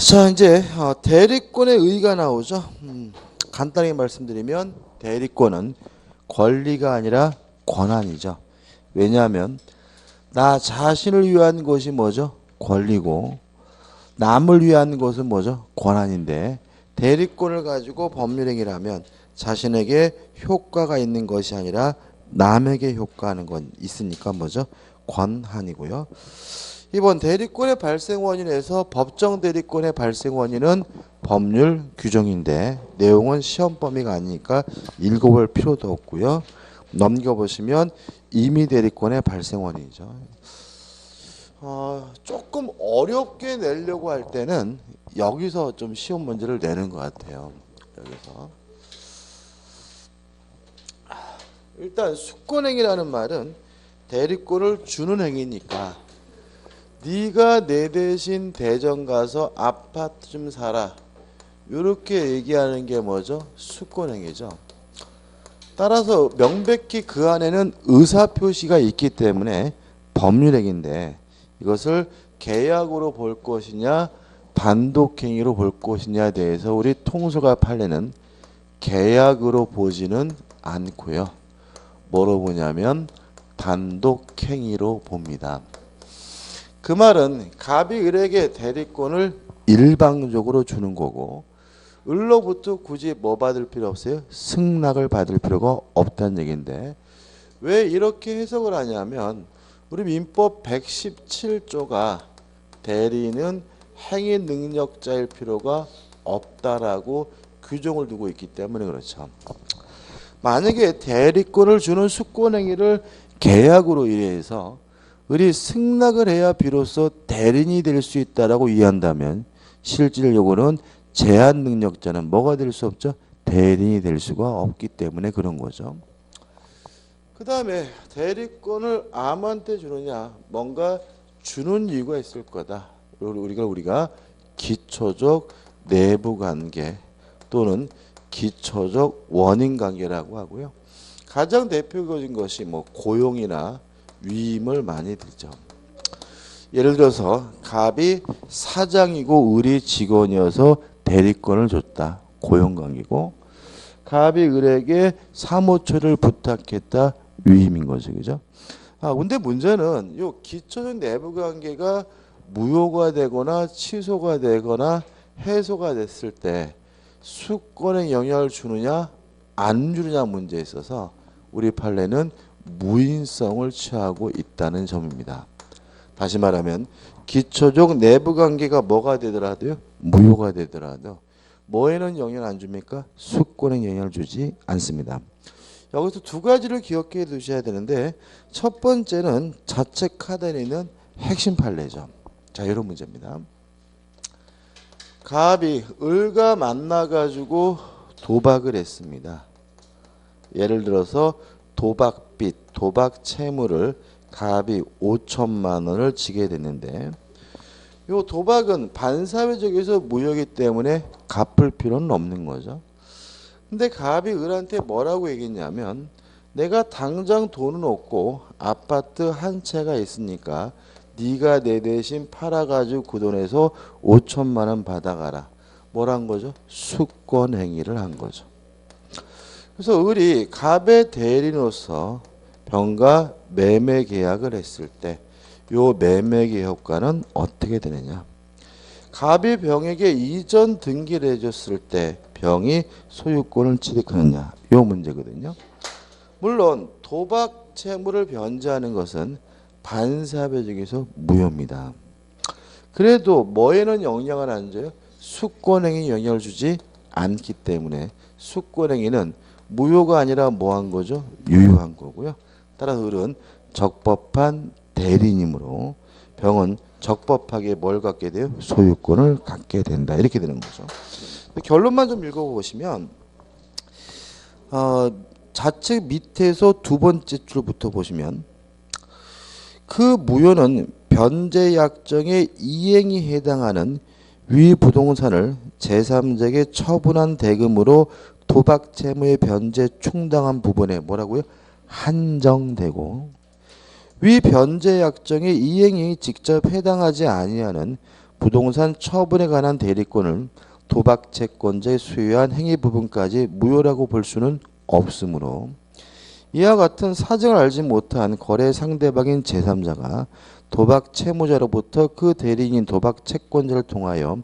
자, 이제 대리권의 의의가 나오죠. 간단하게 말씀드리면 대리권은 권리가 아니라 권한이죠. 왜냐하면 나 자신을 위한 것이 뭐죠? 권리고 남을 위한 것은 뭐죠? 권한인데 대리권을 가지고 법률행위를 하면 자신에게 효과가 있는 것이 아니라 남에게 효과하는 건 있으니까 뭐죠? 권한이고요. 이번 대리권의 발생 원인에서 법정 대리권의 발생 원인은 법률 규정인데 내용은 시험 범위가 아니니까 읽어볼 필요도 없고요. 넘겨보시면 임의 대리권의 발생 원인이죠. 조금 어렵게 내려고 할 때는 여기서 좀 쉬운 문제를 내는 것 같아요. 여기서 일단 수권행위라는 말은 대리권을 주는 행위니까 네가 내 대신 대전 가서 아파트 좀 사라 이렇게 얘기하는 게 뭐죠? 수권행위죠. 따라서 명백히 그 안에는 의사표시가 있기 때문에 법률행위인데 이것을 계약으로 볼 것이냐 단독행위로 볼 것이냐에 대해서 우리 통솔과 판례는 계약으로 보지는 않고요. 뭐로 보냐면 단독행위로 봅니다. 그 말은 갑이 을에게 대리권을 일방적으로 주는 거고 을로부터 굳이 뭐 받을 필요 없어요? 승낙을 받을 필요가 없다는 얘기인데 왜 이렇게 해석을 하냐면 우리 민법 117조가 대리인은 행위 능력자일 필요가 없다라고 규정을 두고 있기 때문에 그렇죠. 만약에 대리권을 주는 수권행위를 계약으로 이해해서 을이 승낙을 해야 비로소 대리인이 될 수 있다라고 이해한다면 실질적으로는 제한 능력자는 뭐가 될 수 없죠? 대리인이 될 수가 없기 때문에 그런 거죠. 그 다음에 대리권을 암한테 주느냐 뭔가 주는 이유가 있을 거다. 우리가 기초적 내부관계 또는 기초적 원인관계라고 하고요. 가장 대표적인 것이 뭐 고용이나 위임을 많이 들죠. 예를 들어서 갑이 사장이고 을이 직원이어서 대리권을 줬다. 고용관계고 갑이 을에게 사무처를 부탁했다. 위임인 거죠. 그죠? 근데 문제는 요 기초적 내부관계가 무효가 되거나 취소가 되거나 해소가 됐을 때 수권에 영향을 주느냐 안 주느냐 문제에 있어서 우리 판례는 무인성을 취하고 있다는 점입니다. 다시 말하면 기초적 내부관계가 뭐가 되더라도요. 무효가 되더라도 뭐에는 영향을 안 줍니까? 수권에 영향을 주지 않습니다. 여기서 두 가지를 기억해 두셔야 되는데 첫 번째는 자체 카드에 있는 핵심 판례죠. 자, 이런 문제입니다. 갑이 을과 만나가지고 도박을 했습니다. 예를 들어서 도박빚, 도박 채무를 갑이 5천만 원을 지게 됐는데 이 도박은 반사회적에서 무효이기 때문에 갚을 필요는 없는 거죠. 근데 갑이 을한테 뭐라고 얘기했냐면 내가 당장 돈은 없고 아파트 한 채가 있으니까 네가 내 대신 팔아가지고 그 돈에서 5천만 원 받아가라. 뭐란 거죠? 수권행위를 한 거죠. 그래서 을이 갑의 대리인으로서 병과 매매 계약을 했을 때 요 매매계 효과는 어떻게 되느냐? 갑이 병에게 이전 등기를 해줬을 때 병이 소유권을 취득하느냐? 요 문제거든요. 물론 도박 채무를 변제하는 것은 반사회적에서 무효입니다. 그래도 뭐에는 영향을 안 줘요? 수권행위 영향을 주지 않기 때문에 수권행위는 무효가 아니라 뭐한 거죠? 유효한 거고요. 따라서 을은 적법한 대리인이므로 병은 적법하게 뭘 갖게 돼요? 소유권을 갖게 된다. 이렇게 되는 거죠. 결론만 좀 읽어보시면 좌측 밑에서 두 번째 줄부터 보시면 그 무효는 변제약정의 이행이 해당하는 위 부동산을 제3자에게 처분한 대금으로 도박 채무의 변제 충당한 부분에 뭐라고요? 한정되고 위 변제 약정의 이행이 직접 해당하지 아니하는 부동산 처분에 관한 대리권을 도박 채권자의 소유한 행위 부분까지 무효라고 볼 수는 없으므로 이와 같은 사정을 알지 못한 거래 상대방인 제3자가 도박 채무자로부터 그 대리인인 도박 채권자를 통하여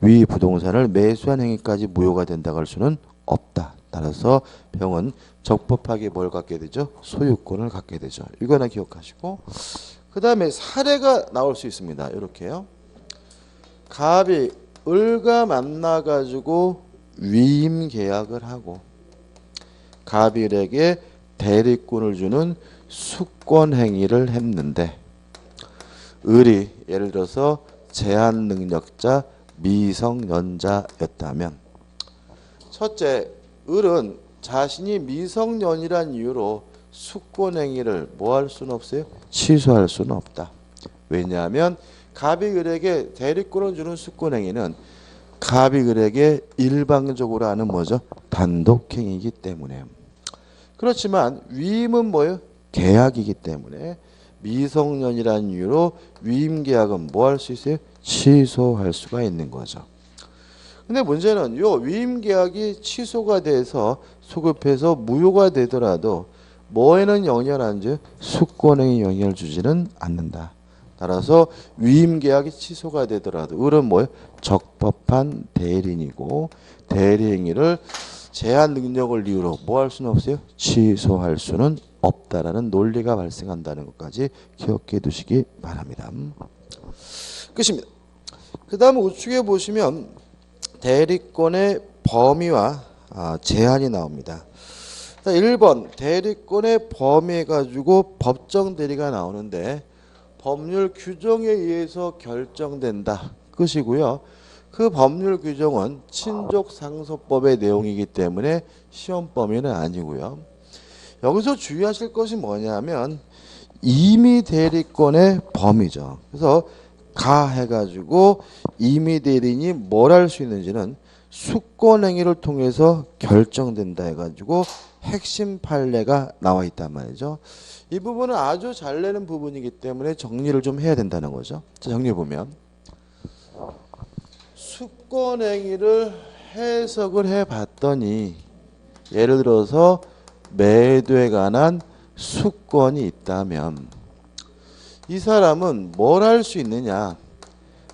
위 부동산을 매수한 행위까지 무효가 된다고 할 수는 없다. 따라서 병은 적법하게 뭘 갖게 되죠? 소유권을 갖게 되죠. 이거나 기억하시고, 그 다음에 사례가 나올 수 있습니다. 이렇게요. 갑이 을과 만나가지고 위임 계약을 하고 갑이 을에게 대리권을 주는 수권 행위를 했는데 을이 예를 들어서 제한 능력자 미성년자였다면, 첫째, 을은 자신이 미성년이란 이유로 수권 행위를 뭐 할 수는 없어요? 취소할 수는 없다. 왜냐하면 갑이 을에게 대리권을 주는 수권 행위는 갑이 을에게 일방적으로 하는 뭐죠? 단독 행위이기 때문에. 그렇지만 위임은 뭐예요? 계약이기 때문에 미성년이라는 이유로 위임 계약은 뭐 할 수 있어요? 취소할 수가 있는 거죠. 근데 문제는 요 위임 계약이 취소가 돼서 소급해서 무효가 되더라도 뭐에는 영향을 안 줘요? 수권행위 영향을 주지는 않는다. 따라서 위임 계약이 취소가 되더라도 을은 뭐예요? 적법한 대리인이고 대리 행위를 제한 능력을 이유로 뭐 할 수는 없어요? 취소할 수는 없다라는 논리가 발생한다는 것까지 기억해 두시기 바랍니다. 끝입니다. 그 다음 우측에 보시면 대리권의 범위와 제한이 나옵니다. 1번 대리권의 범위에 가지고 법정 대리가 나오는데 법률 규정에 의해서 결정된다 끝이고요. 그 법률 규정은 친족상속법의 내용이기 때문에 시험 범위는 아니고요. 여기서 주의하실 것이 뭐냐면 임의 대리권의 범위죠. 그래서 가 해가지고 임의 대리인이 뭘 할 수 있는지는 수권 행위를 통해서 결정된다 해가지고 핵심 판례가 나와 있단 말이죠. 이 부분은 아주 잘 내는 부분이기 때문에 정리를 좀 해야 된다는 거죠. 자, 정리해 보면 수권 행위를 해석을 해 봤더니 예를 들어서 매도에 관한 수권이 있다면 이 사람은 뭘 할 수 있느냐?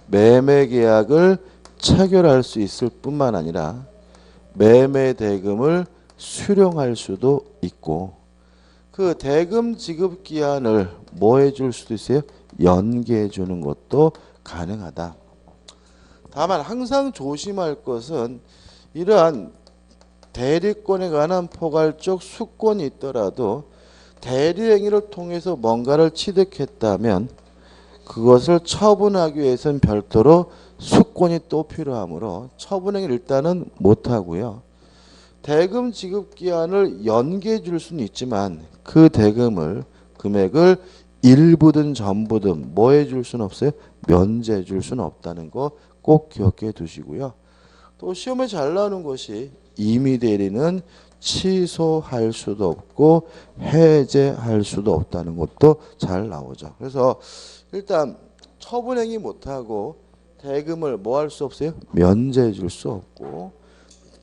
매매 계약을 체결할 수 있을 뿐만 아니라 매매 대금을 수령할 수도 있고 그 대금 지급 기한을 뭐 해줄 수도 있어요? 연기해 주는 것도 가능하다. 다만 항상 조심할 것은 이러한 대리권에 관한 포괄적 수권이 있더라도 대리행위를 통해서 뭔가를 취득했다면 그것을 처분하기 위해서는 별도로 수권이 또 필요하므로 처분행위를 일단은 못하고요. 대금 지급 기한을 연기해 줄 수는 있지만 그 대금을 금액을 일부든 전부든 뭐 해줄 수는 없어요? 면제해 줄 수는 없다는 거 꼭 기억해 두시고요. 또 시험에 잘 나오는 것이 임의 대리는 취소할 수도 없고 해제할 수도 없다는 것도 잘 나오죠. 그래서 일단 처분행위 못하고 대금을 뭐 할 수 없어요? 면제해 줄 수 없고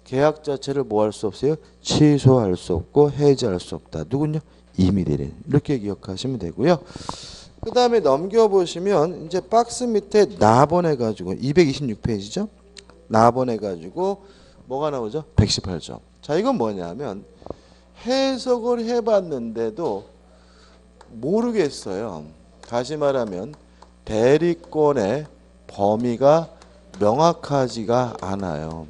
계약 자체를 뭐 할 수 없어요? 취소할 수 없고 해제할 수 없다. 누군요? 임의 대리인. 이렇게 기억하시면 되고요. 그 다음에 넘겨보시면 이제 박스 밑에 나번해가지고 226페이지죠. 나번해가지고 뭐가 나오죠? 118점. 자, 이건 뭐냐면 해석을 해봤는데도 모르겠어요. 다시 말하면 대리권의 범위가 명확하지가 않아요.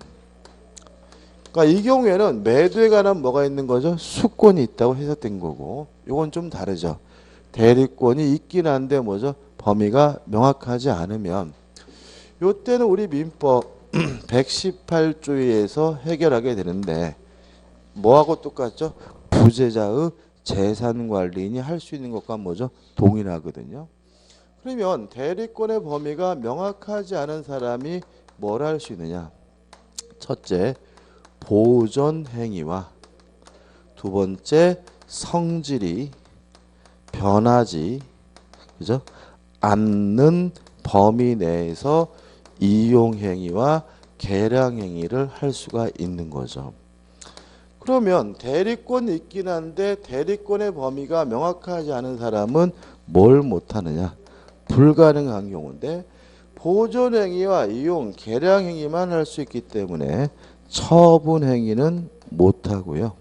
그러니까 이 경우에는 매도에 관한 뭐가 있는 거죠? 수권이 있다고 해석된 거고 이건 좀 다르죠. 대리권이 있긴 한데 뭐죠? 범위가 명확하지 않으면 이때는 우리 민법 118조에서 해결하게 되는데 뭐하고 똑같죠? 부재자의 재산관리인이 할 수 있는 것과 뭐죠? 동일하거든요. 그러면 대리권의 범위가 명확하지 않은 사람이 뭘 할 수 있느냐? 첫째, 보존 행위와 두 번째, 성질이 변하지 그죠? 않는 범위 내에서 이용행위와 계량행위를 할 수가 있는 거죠. 그러면 대리권이 있긴 한데 대리권의 범위가 명확하지 않은 사람은 뭘 못하느냐? 불가능한 경우인데 보존행위와 이용, 계량행위만 할 수 있기 때문에 처분행위는 못하고요.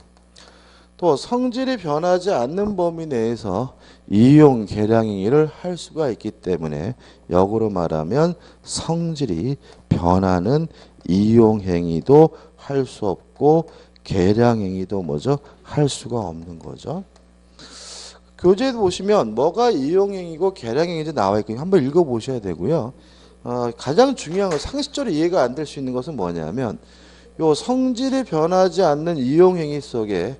또 성질이 변하지 않는 범위 내에서 이용, 계량행위를 할 수가 있기 때문에 역으로 말하면 성질이 변하는 이용행위도 할 수 없고 계량행위도 뭐죠? 할 수가 없는 거죠. 교재에 보시면 뭐가 이용행위고 계량행위인지 나와 있거든요. 한번 읽어보셔야 되고요. 가장 중요한 건 상식적으로 이해가 안 될 수 있는 것은 뭐냐면 요 성질이 변하지 않는 이용행위 속에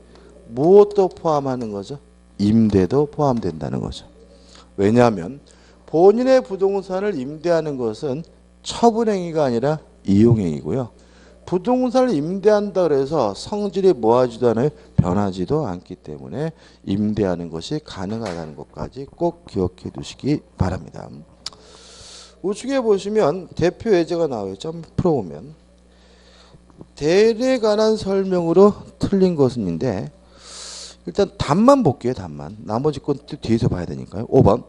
무엇도 포함하는 거죠? 임대도 포함된다는 거죠. 왜냐하면 본인의 부동산을 임대하는 것은 처분행위가 아니라 이용행위고요. 부동산을 임대한다 그래서 성질이 뭐하지도 않아요? 변하지도 않기 때문에 임대하는 것이 가능하다는 것까지 꼭 기억해 두시기 바랍니다. 우측에 보시면 대표 예제가 나와 있죠. 한번 풀어보면 대리에 관한 설명으로 틀린 것인데 일단 답만 볼게요. 답만. 나머지 건 뒤에서 봐야 되니까요. 5번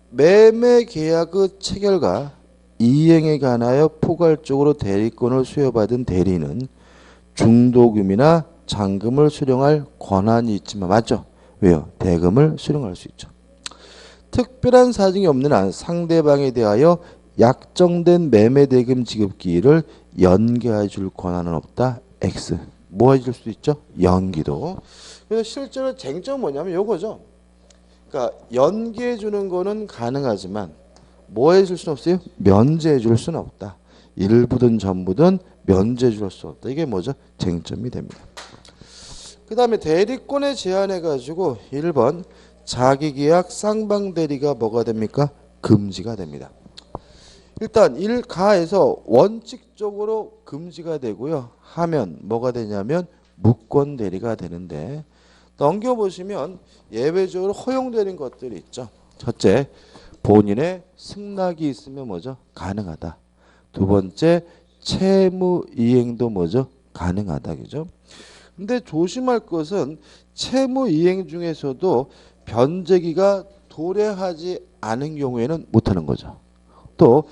매매 계약의 체결과 이행에 관하여 포괄적으로 대리권을 수여받은 대리는 중도금이나 잔금을 수령할 권한이 있지만 맞죠? 왜요? 대금을 수령할 수 있죠. 특별한 사정이 없는 한 상대방에 대하여 약정된 매매 대금 지급 기일을 연기해 줄 권한은 없다. X. 뭐 해줄 수 있죠? 연기도. 그래서 실제로 쟁점은 뭐냐면 요거죠. 그러니까 연기해 주는 거는 가능하지만 뭐 해줄 수는 없어요? 면제해 줄 수는 없다. 일부든 전부든 면제해 줄 수 없다. 이게 뭐죠? 쟁점이 됩니다. 그 다음에 대리권에 제한해가지고 1번 자기계약 쌍방대리가 뭐가 됩니까? 금지가 됩니다. 일단 1가에서 원칙적으로 금지가 되고요. 하면 뭐가 되냐면 무권대리가 되는데 넘겨보시면 예외적으로 허용되는 것들이 있죠. 첫째, 본인의 승낙이 있으면 뭐죠? 가능하다. 두 번째, 채무이행도 뭐죠? 가능하다. 그죠? 근데 조심할 것은 채무이행 중에서도 변제기가 도래하지 않은 경우에는 못하는 거죠. 또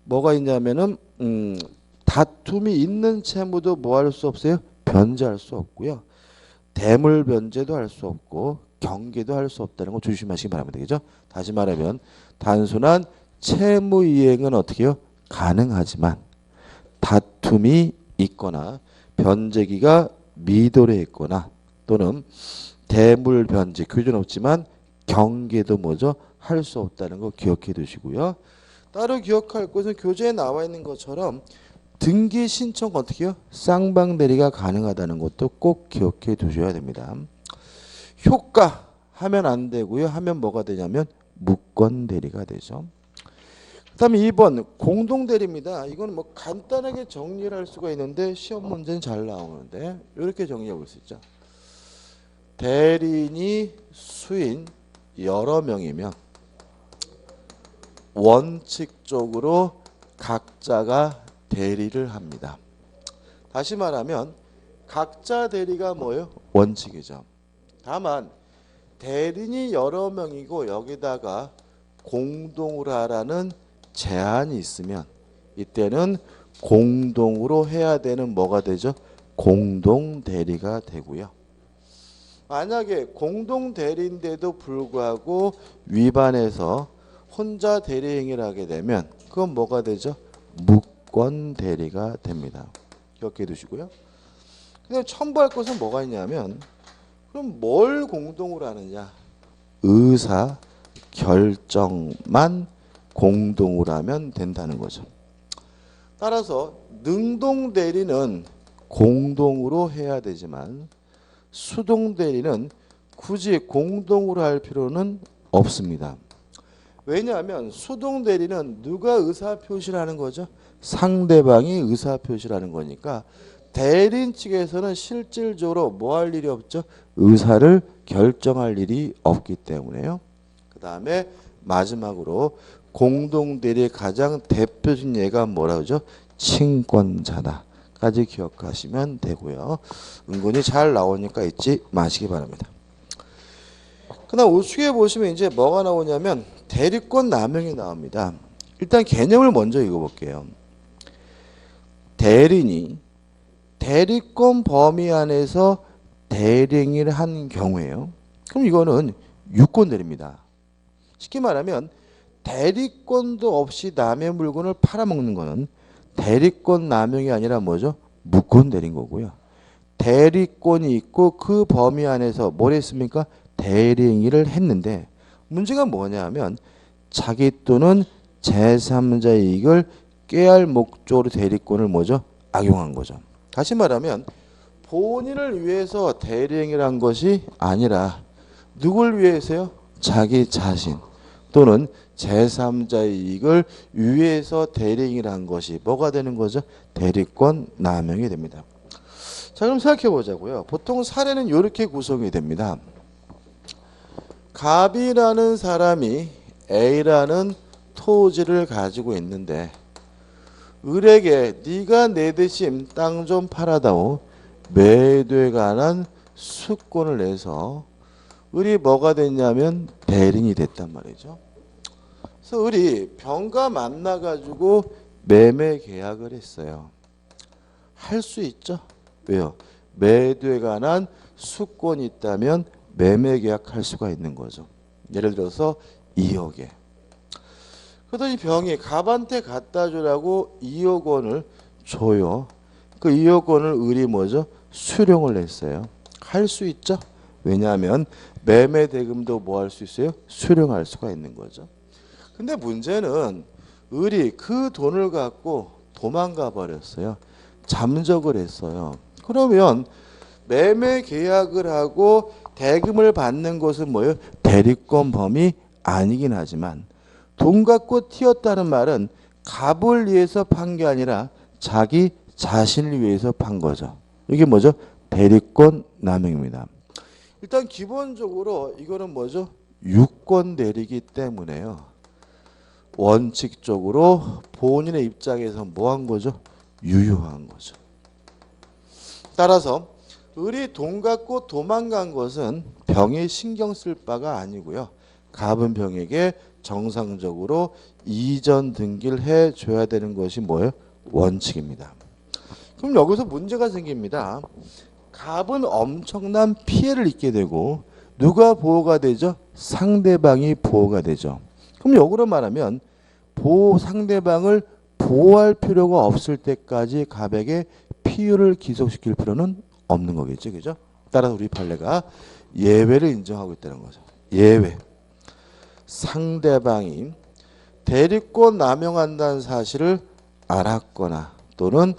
뭐가 있냐면은 다툼이 있는 채무도 뭐 할 수 없어요? 변제할 수 없고요. 대물 변제도 할 수 없고 경계도 할 수 없다는 거 조심하시기 바랍니다. 그죠? 다시 말하면 단순한 채무 이행은 어떻게 해요? 가능하지만 다툼이 있거나 변제기가 미도래했거나 또는 대물 변제 규제는 없지만 경계도 뭐죠? 할 수 없다는 거 기억해 두시고요. 따로 기억할 것은 교재에 나와 있는 것처럼 등기 신청 어떻게 해요? 쌍방대리가 가능하다는 것도 꼭 기억해 두셔야 됩니다. 효과 하면 안 되고요. 하면 뭐가 되냐면 무권대리가 되죠. 그 다음에 2번 공동대리입니다. 이건 뭐 간단하게 정리를 할 수가 있는데 시험 문제는 잘 나오는데 이렇게 정리해 볼 수 있죠. 대리인이 수인 여러 명이면 원칙적으로 각자가 대리를 합니다. 다시 말하면 각자 대리가 뭐예요? 원칙이죠. 다만 대리인이 여러 명이고 여기다가 공동으로 하라는 제한이 있으면 이때는 공동으로 해야 되는 뭐가 되죠? 공동 대리가 되고요. 만약에 공동 대리인데도 불구하고 위반해서 혼자 대리 행위를 하게 되면 그건 뭐가 되죠? 무권 대리가 됩니다. 기억해 두시고요. 근데 첨부할 것은 뭐가 있냐면 그럼 뭘 공동으로 하느냐? 의사 결정만 공동으로 하면 된다는 거죠. 따라서 능동 대리는 공동으로 해야 되지만 수동 대리는 굳이 공동으로 할 필요는 없습니다. 왜냐하면 수동 대리는 누가 의사 표시를 하는 거죠? 상대방이 의사 표시를 하는 거니까 대리인 측에서는 실질적으로 뭐 할 일이 없죠? 의사를 결정할 일이 없기 때문에요. 그 다음에 마지막으로 공동대리의 가장 대표적인 예가 뭐라 그러죠? 친권자다까지 기억하시면 되고요. 은근히 잘 나오니까 잊지 마시기 바랍니다. 그다음 우측에 보시면 이제 뭐가 나오냐면 대리권 남용이 나옵니다. 일단 개념을 먼저 읽어볼게요. 대리인이 대리권 범위 안에서 대리행위를 한 경우에요. 그럼 이거는 유권대리입니다. 쉽게 말하면 대리권도 없이 남의 물건을 팔아먹는 거는 대리권 남용이 아니라 뭐죠? 무권대리인 거고요. 대리권이 있고 그 범위 안에서 뭘 했습니까? 대리행위를 했는데 문제가 뭐냐면 자기 또는 제3자의 이익을 꾀할 목적으로 대리권을 뭐죠? 악용한 거죠. 다시 말하면 본인을 위해서 대리행위를 한 것이 아니라 누굴 위해서요? 자기 자신 또는 제3자의 이익을 위해서 대리행위를 한 것이 뭐가 되는 거죠? 대리권 남용이 됩니다. 자, 그럼 생각해 보자고요. 보통 사례는 이렇게 구성이 됩니다. 갑이라는 사람이 A라는 토지를 가지고 있는데 을에게 네가 내 대신 땅 좀 팔아다오 매도에 관한 수권을 내서 을이 뭐가 됐냐면 대리인이 됐단 말이죠. 그래서 을이 병과 만나가지고 매매 계약을 했어요. 할 수 있죠. 왜요? 매도에 관한 수권이 있다면 매매 계약할 수가 있는 거죠. 예를 들어서 2억에. 그러더니 병이 갑한테 갖다 주라고 2억 원을 줘요. 그 2억 원을 을이 뭐죠? 수령을 했어요. 할 수 있죠. 왜냐하면 매매 대금도 뭐 할 수 있어요? 수령할 수가 있는 거죠. 근데 문제는 을이 그 돈을 갖고 도망가 버렸어요. 잠적을 했어요. 그러면 매매 계약을 하고 대금을 받는 것은 뭐예요? 대리권 범위 아니긴 하지만 돈 갖고 튀었다는 말은 갑을 위해서 판 게 아니라 자기 자신을 위해서 판 거죠. 이게 뭐죠? 대리권 남용입니다. 일단 기본적으로 이거는 뭐죠? 유권 대리이기 때문에요. 원칙적으로 본인의 입장에서 뭐 한 거죠? 유효한 거죠. 따라서 을이 돈 갖고 도망간 것은 병이 신경 쓸 바가 아니고요. 갑은 병에게 정상적으로 이전 등기를 해줘야 되는 것이 뭐예요? 원칙입니다. 그럼 여기서 문제가 생깁니다. 갑은 엄청난 피해를 입게 되고 누가 보호가 되죠? 상대방이 보호가 되죠. 그럼 역으로 말하면 상대방을 보호할 필요가 없을 때까지 갑에게 피해를 기속시킬 필요는 없는 거겠죠. 그죠? 따라서 우리 판례가 예외를 인정하고 있다는 거죠. 예외. 상대방이 대리권 남용한다는 사실을 알았거나 또는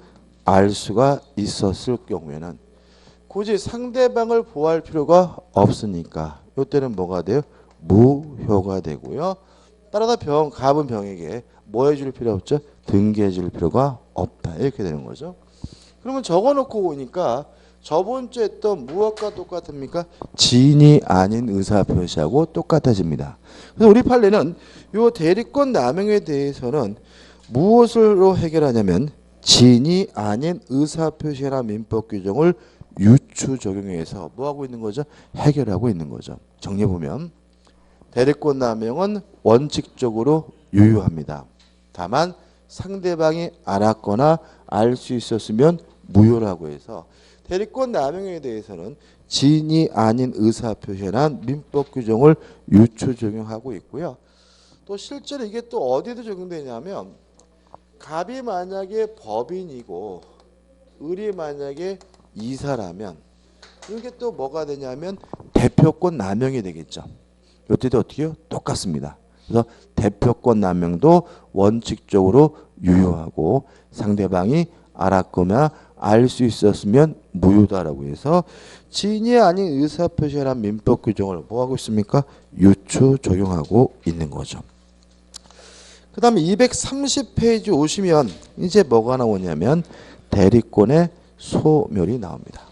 알 수가 있었을 경우에는 굳이 상대방을 보호할 필요가 없으니까 이때는 뭐가 돼요? 무효가 되고요. 따라서 갑은 병에게 뭐 해줄 필요 없죠? 등기해 줄 필요가 없다. 이렇게 되는 거죠. 그러면 적어놓고 보니까 저번 주에 했던 무엇과 똑같습니까? 지인이 아닌 의사표시하고 똑같아집니다. 그래서 우리 판례는 이 대리권 남용에 대해서는 무엇으로 해결하냐면 지인이 아닌 의사표시라는 민법 규정을 유추 적용해서 뭐 하고 있는 거죠? 해결하고 있는 거죠. 정리해 보면 대리권 남용은 원칙적으로 유효합니다. 다만 상대방이 알았거나 알 수 있었으면 무효라고 해서 대리권 남용에 대해서는 지인이 아닌 의사표시란 민법 규정을 유추 적용하고 있고요. 또 실제로 이게 또 어디도 적용되냐면 갑이 만약에 법인이고 을이 만약에 이사라면 이게 또 뭐가 되냐면 대표권 남용이 되겠죠. 이때도 어떻게요? 똑같습니다. 그래서 대표권 남용도 원칙적으로 유효하고 상대방이 알았거나 알 수 있었으면 무효다라고 해서 지인이 아닌 의사표시란 민법 규정을 뭐 하고 있습니까? 유추 적용하고 있는 거죠. 그 다음에 230페이지 오시면 이제 뭐가 나오냐면 대리권의 소멸이 나옵니다.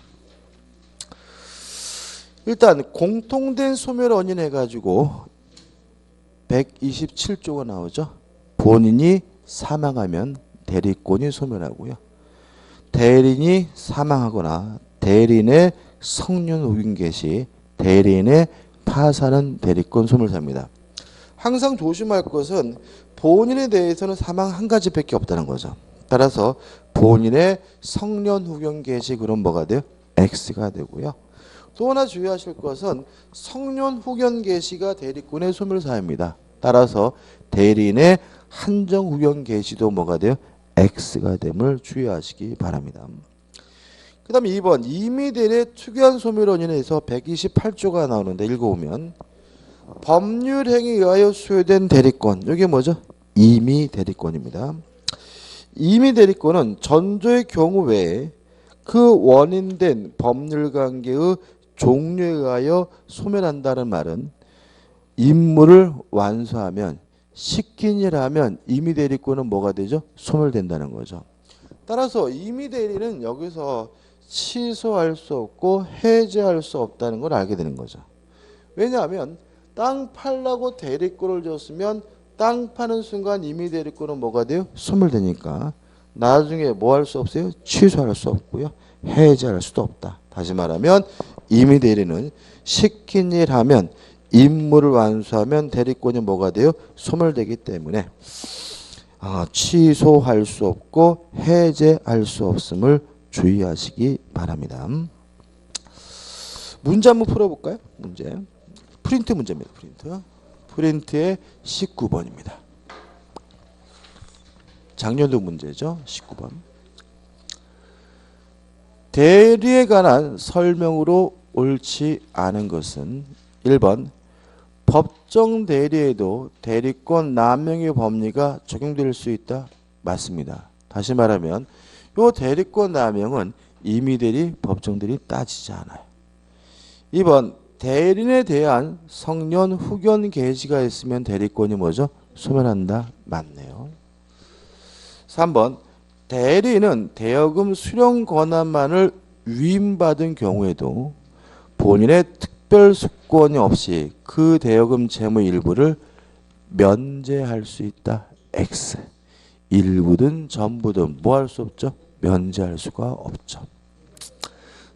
일단 공통된 소멸 원인 해가지고 127조가 나오죠. 본인이 사망하면 대리권이 소멸하고요. 대리인이 사망하거나 대리인의 성년 후견 개시, 대리인의 파산은 대리권 소멸사입니다. 항상 조심할 것은 본인에 대해서는 사망 한 가지밖에 없다는 거죠. 따라서 본인의 성년 후견 개시 그럼 뭐가 돼요? X가 되고요. 또 하나 주의하실 것은 성년 후견 개시가 대리권의 소멸사입니다. 따라서 대리인의 한정 후견 개시도 뭐가 돼요? X가 됨을 주의하시기 바랍니다. 그 다음에 2번 임의대리의 특이한 소멸로 인해서 128조가 나오는데 읽어보면 법률행위에 의하여 수여된 대리권, 이게 뭐죠? 임의대리권입니다. 임의대리권은 전조의 경우 외에 그 원인된 법률관계의 종류에 의하여 소멸한다는 말은 임무를 완수하면 시킨 일 하면 임의대리권은 뭐가 되죠? 소멸된다는 거죠. 따라서 임의대리는 여기서 취소할 수 없고 해제할 수 없다는 걸 알게 되는 거죠. 왜냐하면 땅 팔라고 대리권을 줬으면 땅 파는 순간 임의대리권은 뭐가 돼요? 소멸되니까 나중에 뭐 할 수 없어요? 취소할 수 없고요. 해제할 수도 없다. 다시 말하면 임의대리는 시킨 일 하면 임무를 완수하면 대리권이 뭐가 돼요? 소멸되기 때문에 취소할 수 없고 해제할 수 없음을 주의하시기 바랍니다. 문제 한번 풀어볼까요? 문제. 프린트 문제입니다. 프린트의 19번입니다. 작년도 문제죠. 19번. 대리에 관한 설명으로 옳지 않은 것은 1번 법정 대리에도 대리권 남용의 법리가 적용될 수 있다. 맞습니다. 다시 말하면 이 대리권 남용은 임의대리, 법정대리 따지지 않아요. 2번 대리인에 대한 성년 후견 개시가 있으면 대리권이 뭐죠? 소멸한다. 맞네요. 3번 대리인은 대여금 수령 권한만을 위임받은 경우에도 본인의 특별 수권이 없이 그 대여금 채무 일부를 면제할 수 있다. X. 일부든 전부든 뭐 할 수 없죠? 면제할 수가 없죠.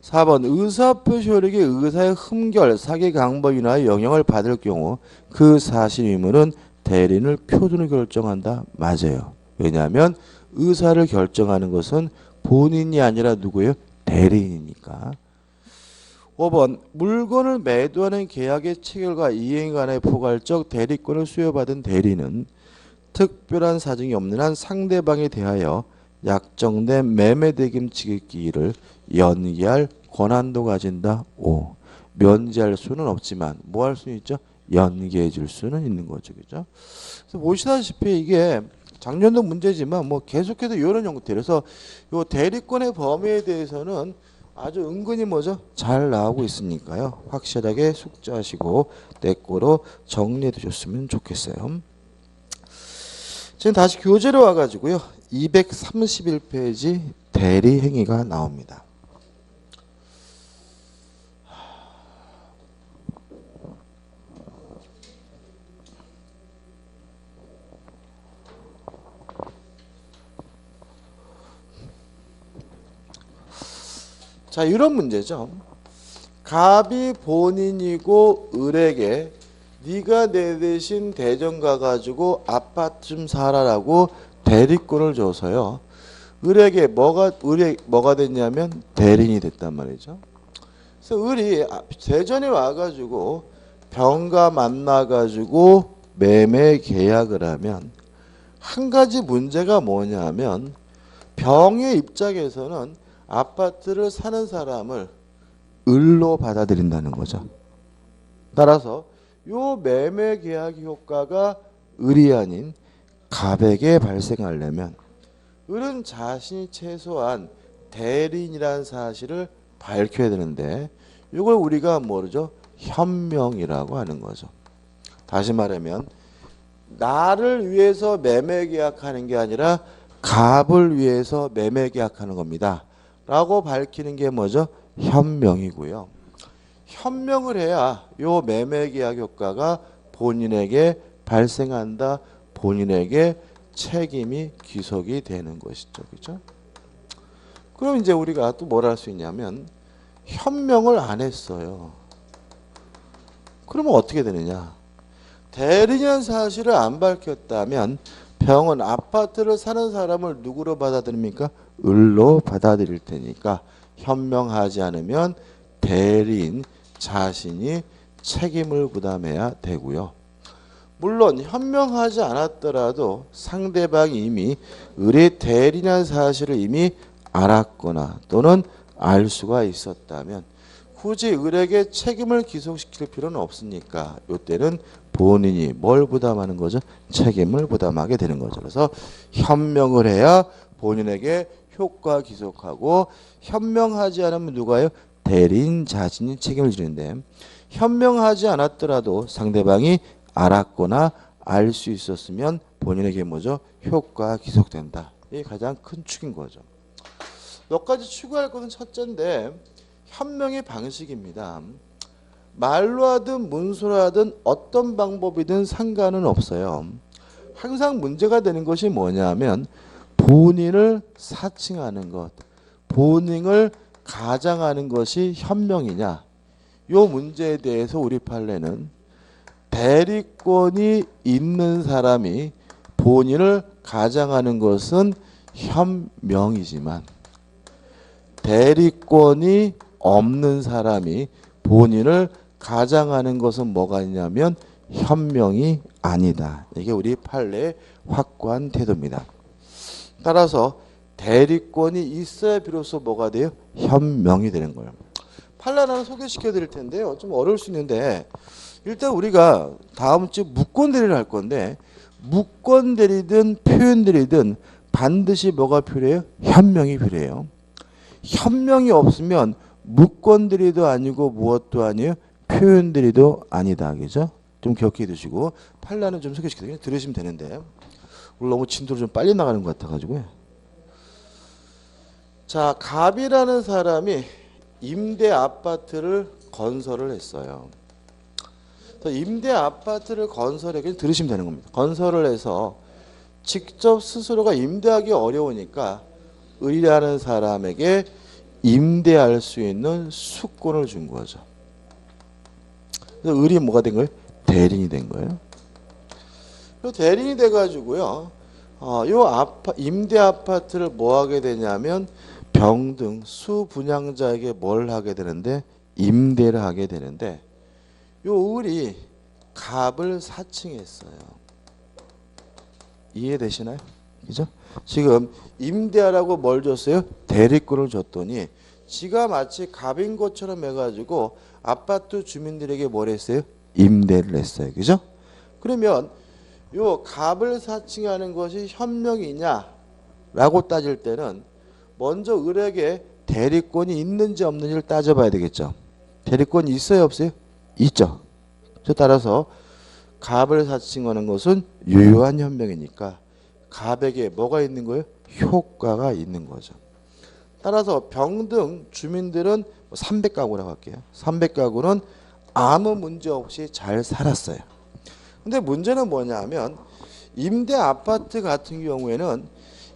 4번 의사표시 효력이 의사의 흠결, 사기 강법이나 영향을 받을 경우 그 사실 의무는 대리인을 표준으로 결정한다. 맞아요. 왜냐하면 의사를 결정하는 것은 본인이 아니라 누구예요? 대리인이니까. 5번 물건을 매도하는 계약의 체결과 이행 간의 포괄적 대리권을 수여받은 대리인은 특별한 사정이 없는 한 상대방에 대하여 약정된 매매 대금 지급기일을 연기할 권한도 가진다. 5. 면제할 수는 없지만 뭐 할 수 있죠? 연기해 줄 수는 있는 거죠. 그죠? 그래서 보시다시피 이게 작년도 문제지만 뭐 계속해서 이런 형태. 그래서 요 대리권의 범위에 대해서는 아주 은근히 뭐죠? 잘 나오고 있으니까요. 확실하게 숙지하시고 내 거로 정리해 두셨으면 좋겠어요. 지금 다시 교재로 와가지고요. 231페이지 대리행위가 나옵니다. 자, 이런 문제죠. 갑이 본인이고 을에게 네가 내 대신 대전 가가지고 아파트 좀 사라라고 대리권을 줘서요. 을에게 뭐가 됐냐면 대리인이 됐단 말이죠. 그래서 을이 대전에 와가지고 병과 만나가지고 매매 계약을 하면 한 가지 문제가 뭐냐면 병의 입장에서는 아파트를 사는 사람을 을로 받아들인다는 거죠. 따라서 요 매매 계약 효과가 을이 아닌 갑에게 발생하려면 을은 자신이 최소한 대리인이라는 사실을 밝혀야 되는데 이걸 우리가 모르죠? 현명이라고 하는 거죠. 다시 말하면 나를 위해서 매매 계약하는 게 아니라 갑을 위해서 매매 계약하는 겁니다. 라고 밝히는 게 뭐죠? 현명이고요. 현명을 해야 요 매매 계약 효과가 본인에게 발생한다. 본인에게 책임이 귀속이 되는 것이죠. 그죠? 그럼 이제 우리가 또 뭘 할 수 있냐면 현명을 안 했어요. 그러면 어떻게 되느냐? 대리인이라는 사실을 안 밝혔다면 병원 아파트를 사는 사람을 누구로 받아들입니까? 을로 받아들일 테니까 현명하지 않으면 대리인 자신이 책임을 부담해야 되고요. 물론 현명하지 않았더라도 상대방이 이미 을의 대리인이라는 사실을 이미 알았거나 또는 알 수가 있었다면 굳이 을에게 책임을 기속시킬 필요는 없으니까 이때는 본인이 뭘 부담하는 거죠? 책임을 부담하게 되는 거죠. 그래서 현명을 해야 본인에게 효과 기속하고 현명하지 않으면 누가요? 대리인 자신이 책임을 지는데 현명하지 않았더라도 상대방이 알았거나 알 수 있었으면 본인에게 뭐죠? 효과 기속된다. 이게 가장 큰 축인 거죠. 몇 가지 추구할 것은 첫째인데 현명의 방식입니다. 말로 하든 문서로 하든 어떤 방법이든 상관은 없어요. 항상 문제가 되는 것이 뭐냐면 본인을 사칭하는 것, 본인을 가장하는 것이 현명이냐. 이 문제에 대해서 우리 판례는 대리권이 있는 사람이 본인을 가장하는 것은 현명이지만 대리권이 없는 사람이 본인을 가장하는 것은 뭐가 있냐면 현명이 아니다. 이게 우리 판례의 확고한 태도입니다. 따라서 대리권이 있어야 비로소 뭐가 돼요? 현명이 되는 거예요. 판례 하나 소개시켜 드릴 텐데요. 좀 어려울 수 있는데 일단 우리가 다음 주 무권 대리를 할 건데 무권 대리든 표현 대리든 반드시 뭐가 필요해요? 현명이 필요해요. 현명이 없으면 무권 대리도 아니고 무엇도 아니에요? 표현 대리도 아니다. 그죠? 좀 기억해 두시고 판례는 좀 소개시켜 드리면 들으시면 되는데 오늘 너무 진도를 좀 빨리 나가는 것 같아가지고요. 자, 갑이라는 사람이 임대 아파트를 건설을 했어요. 임대 아파트를 건설해 들으시면 되는 겁니다. 건설을 해서 직접 스스로가 임대하기 어려우니까 을이라는 사람에게 임대할 수 있는 수권을 준 거죠. 그래서 을이 뭐가 된 거예요? 대리인이 된 거예요. 대리인이 돼가지고요. 임대 아파트를 뭐 하게 되냐면 병등 수분양자에게 뭘 하게 되는데 임대를 하게 되는데 요 을이 갑을 사칭했어요. 이해되시나요? 그죠? 지금 임대하라고 뭘 줬어요? 대리권을 줬더니 지가 마치 갑인 것처럼 해가지고 아파트 주민들에게 뭘 했어요? 임대를 했어요. 그죠? 그러면 요 갑을 사칭하는 것이 현명이냐 라고 따질 때는 먼저 을에게 대리권이 있는지 없는지를 따져봐야 되겠죠. 대리권이 있어요? 없어요? 있죠. 따라서 갑을 사칭하는 것은 유효한 현명이니까 갑에게 뭐가 있는 거예요? 효과가 있는 거죠. 따라서 병등 주민들은 300가구라고 할게요. 300가구는 아무 문제 없이 잘 살았어요. 근데 문제는 뭐냐면 임대 아파트 같은 경우에는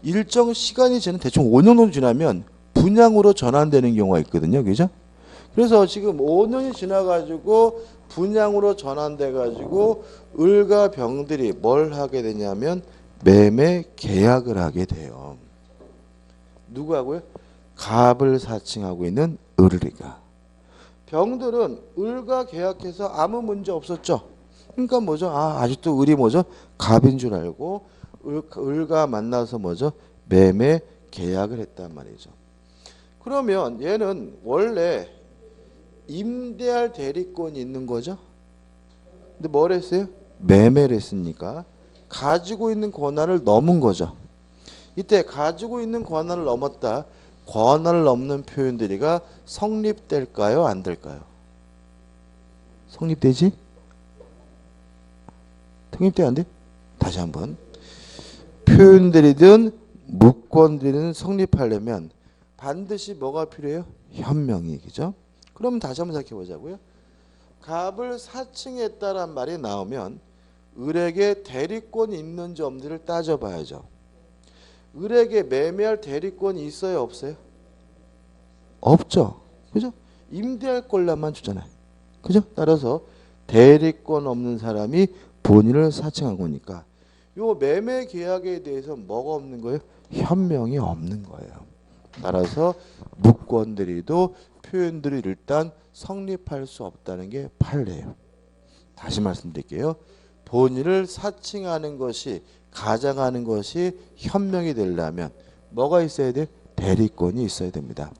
일정 시간이 지난 대충 5년 정도 지나면 분양으로 전환되는 경우가 있거든요. 그죠? 그래서 지금 5년이 지나가지고 분양으로 전환돼가지고 을과 병들이 뭘 하게 되냐면 매매 계약을 하게 돼요. 누구하고요? 갑을 사칭하고 있는 을이가. 병들은 을과 계약해서 아무 문제 없었죠. 그러니까 뭐죠? 아직도 을이 뭐죠? 갑인 줄 알고 을과 만나서 뭐죠? 매매 계약을 했단 말이죠. 그러면 얘는 원래 임대할 대리권이 있는 거죠. 근데 뭘 했어요? 매매를 했으니까 가지고 있는 권한을 넘은 거죠. 이때 가지고 있는 권한을 넘었다. 권한을 넘는 표현들이가 성립될까요? 안 될까요? 성립되지? 성립돼 안 돼? 다시 한번. 표현들이든 무권들이든 성립하려면 반드시 뭐가 필요해요? 현명이. 그죠? 그럼 다시 한번 생각해 보자고요. 갑을 사칭했다란 말이 나오면 을에게 대리권이 있는지 없는지를 따져봐야죠. 을에게 매매할 대리권이 있어요, 없어요? 없죠. 그죠? 임대할 권리만 주잖아요. 그죠? 따라서 대리권 없는 사람이 본인을 사칭한 거니까 요 매매 계약에 대해서 뭐가 없는 거예요? 현명이 없는 거예요. 따라서 무권대리도 표현들이 일단 성립할 수 없다는 게 판례예요. 다시 말씀드릴게요. 본인을 사칭하는 것이 가장하는 것이 현명이 되려면 뭐가 있어야 돼요? 대리권이 있어야 됩니다.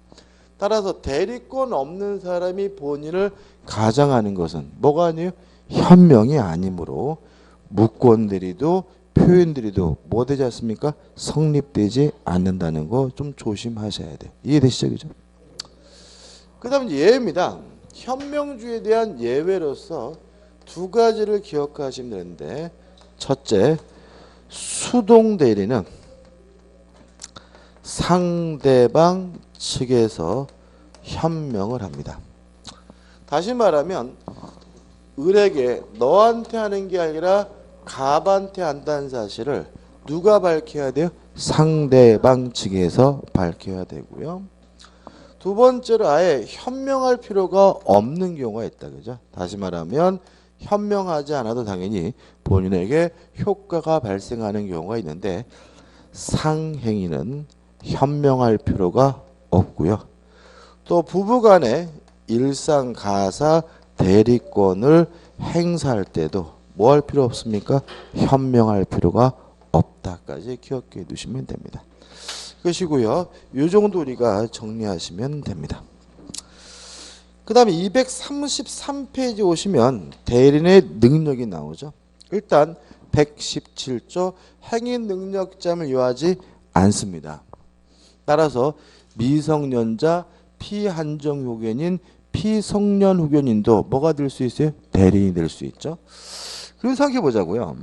따라서 대리권 없는 사람이 본인을 가장하는 것은 뭐가 아니에요? 현명이 아니므로 무권대리도 표현들이도 뭐 되지 않습니까? 성립되지 않는다는 거 좀 조심하셔야 돼요. 이해되시죠? 그죠? 그 다음 예외입니다. 현명주의에 대한 예외로서 두 가지를 기억하시면 되는데 첫째, 수동대리는 상대방 측에서 현명을 합니다. 다시 말하면 을에게 너한테 하는 게 아니라 갑한테 한다는 사실을 누가 밝혀야 돼요? 상대방 측에서 밝혀야 되고요. 두 번째로 아예 현명할 필요가 없는 경우가 있다. 그죠? 다시 말하면 현명하지 않아도 당연히 본인에게 효과가 발생하는 경우가 있는데 상행위는 현명할 필요가 없고요. 또 부부간에 일상 가사 대리권을 행사할 때도 뭐 할 필요 없습니까? 현명할 필요가 없다까지 기억해 두시면 됩니다. 그것이고요. 이 정도 우리가 정리하시면 됩니다. 그 다음에 233페이지 오시면 대리인의 능력이 나오죠. 일단 117조 행위 능력점을 요하지 않습니다. 따라서 미성년자 피한정 후견인 피성년 후견인도 뭐가 될 수 있어요? 대리인이 될 수 있죠. 그럼 생각해 보자고요.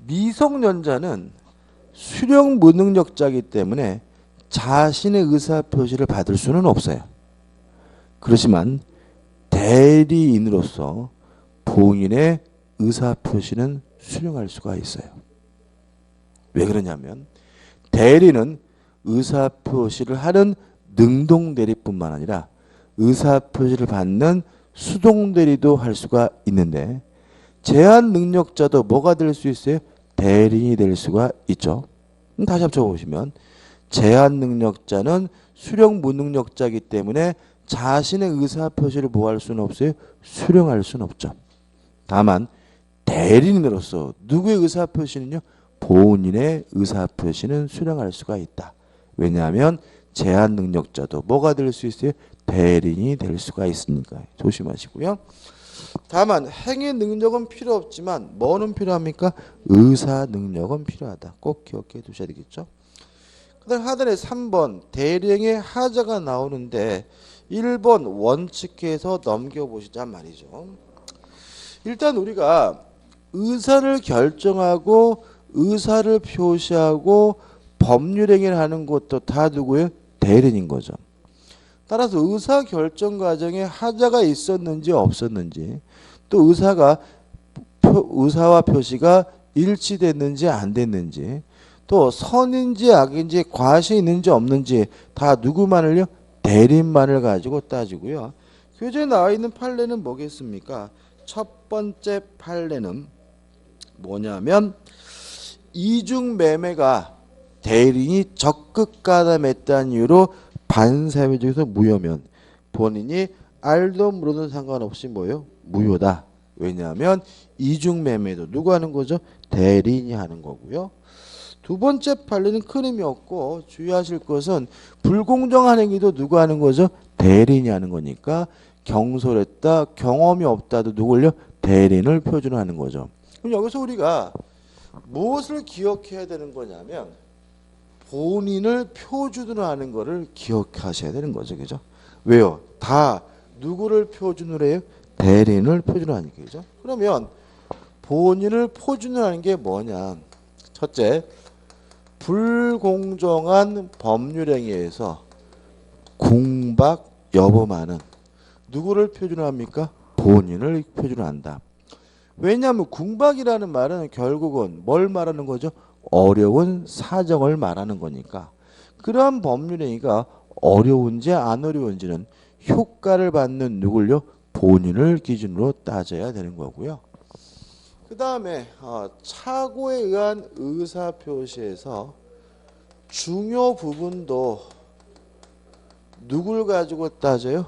미성년자는 수령 무능력자이기 때문에 자신의 의사표시를 받을 수는 없어요. 그렇지만 대리인으로서 본인의 의사표시는 수령할 수가 있어요. 왜 그러냐면 대리는 의사표시를 하는 능동대리뿐만 아니라 의사표시를 받는 수동대리도 할 수가 있는데 제한 능력자도 뭐가 될 수 있어요? 대리인이 될 수가 있죠. 다시 합쳐 보시면 제한 능력자는 수령 무능력자이기 때문에 자신의 의사표시를 뭐 할 수는 없어요? 수령할 수는 없죠. 다만 대리인으로서 누구의 의사표시는요? 본인의 의사표시는 수령할 수가 있다. 왜냐하면 제한 능력자도 뭐가 될 수 있어요? 대리인이 될 수가 있으니까 조심하시고요. 다만 행위 능력은 필요 없지만 뭐는 필요합니까? 의사 능력은 필요하다. 꼭 기억해 두셔야 되겠죠. 그 다음 하단에 3번 대리행의 하자가 나오는데 1번 원칙해서 넘겨보시자 말이죠. 일단 우리가 의사를 결정하고 의사를 표시하고 법률행위를 하는 것도 다 누구예요? 대리인인 거죠. 따라서 의사 결정 과정에 하자가 있었는지 없었는지 또 의사와 표시가 일치됐는지 안 됐는지 또 선인지 악인지 과실이 있는지 없는지 다 누구만을요? 대리인만을 가지고 따지고요. 교재에 나와 있는 판례는 뭐겠습니까? 첫 번째 판례는 뭐냐면 이중매매가 대리인이 적극 가담했다는 이유로 반사회적에서 무효면 본인이 알도 모르든 상관없이 뭐예요? 무효다. 왜냐하면 이중매매도 누가 하는 거죠? 대리인이 하는 거고요. 두 번째 판례는 큰 의미 없고 주의하실 것은 불공정한 행위도 누가 하는 거죠? 대리인이 하는 거니까 경솔했다, 경험이 없다도 누굴요? 대리인을 표준하는 거죠. 그럼 여기서 우리가 무엇을 기억해야 되는 거냐면 본인을 표준으로 하는 거를 기억하셔야 되는 거죠. 그죠? 왜요? 다 누구를 표준으로 해요? 대리인을 표준으로 하니까. 그죠? 그러면 본인을 표준으로 하는 게 뭐냐? 첫째, 불공정한 법률행위에서 궁박 여부만은 누구를 표준으로 합니까? 본인을 표준으로 한다. 왜냐하면 궁박이라는 말은 결국은 뭘 말하는 거죠? 어려운 사정을 말하는 거니까. 그러한 법률행위가 어려운지 안 어려운지는 효과를 받는 누굴요? 본인을 기준으로 따져야 되는 거고요. 그 다음에 착오에 의한 의사표시에서 중요 부분도 누굴 가지고 따져요?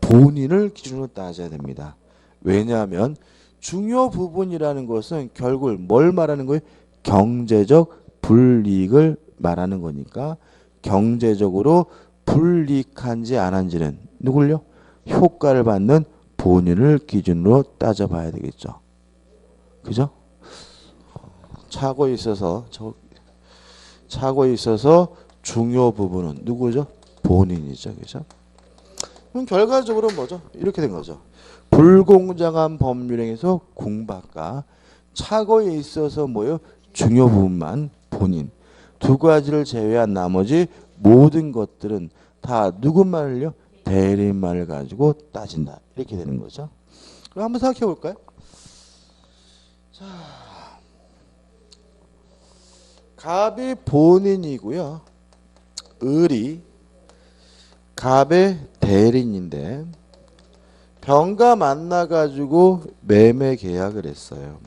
본인을 기준으로 따져야 됩니다. 왜냐하면 중요 부분이라는 것은 결국 뭘 말하는 거예요? 경제적 불이익을 말하는 거니까 경제적으로 불이익한지 안 한지는 누굴요? 효과를 받는 본인을 기준으로 따져봐야 되겠죠. 그죠? 착오에 있어서 중요 부분은 누구죠? 본인이죠. 그죠? 그럼 결과적으로 뭐죠? 이렇게 된 거죠. 불공정한 법률행위에서 궁박과 착오에 있어서 뭐요? 중요 부분만 본인. 두 가지를 제외한 나머지 모든 것들은 다 누구 말을요? 대리인만을 가지고 따진다. 이렇게 되는 거죠. 그럼 한번 생각해 볼까요? 자, 갑이 본인이고요. 을이 갑의 대리인인데 병과 만나가지고 매매 계약을 했어요.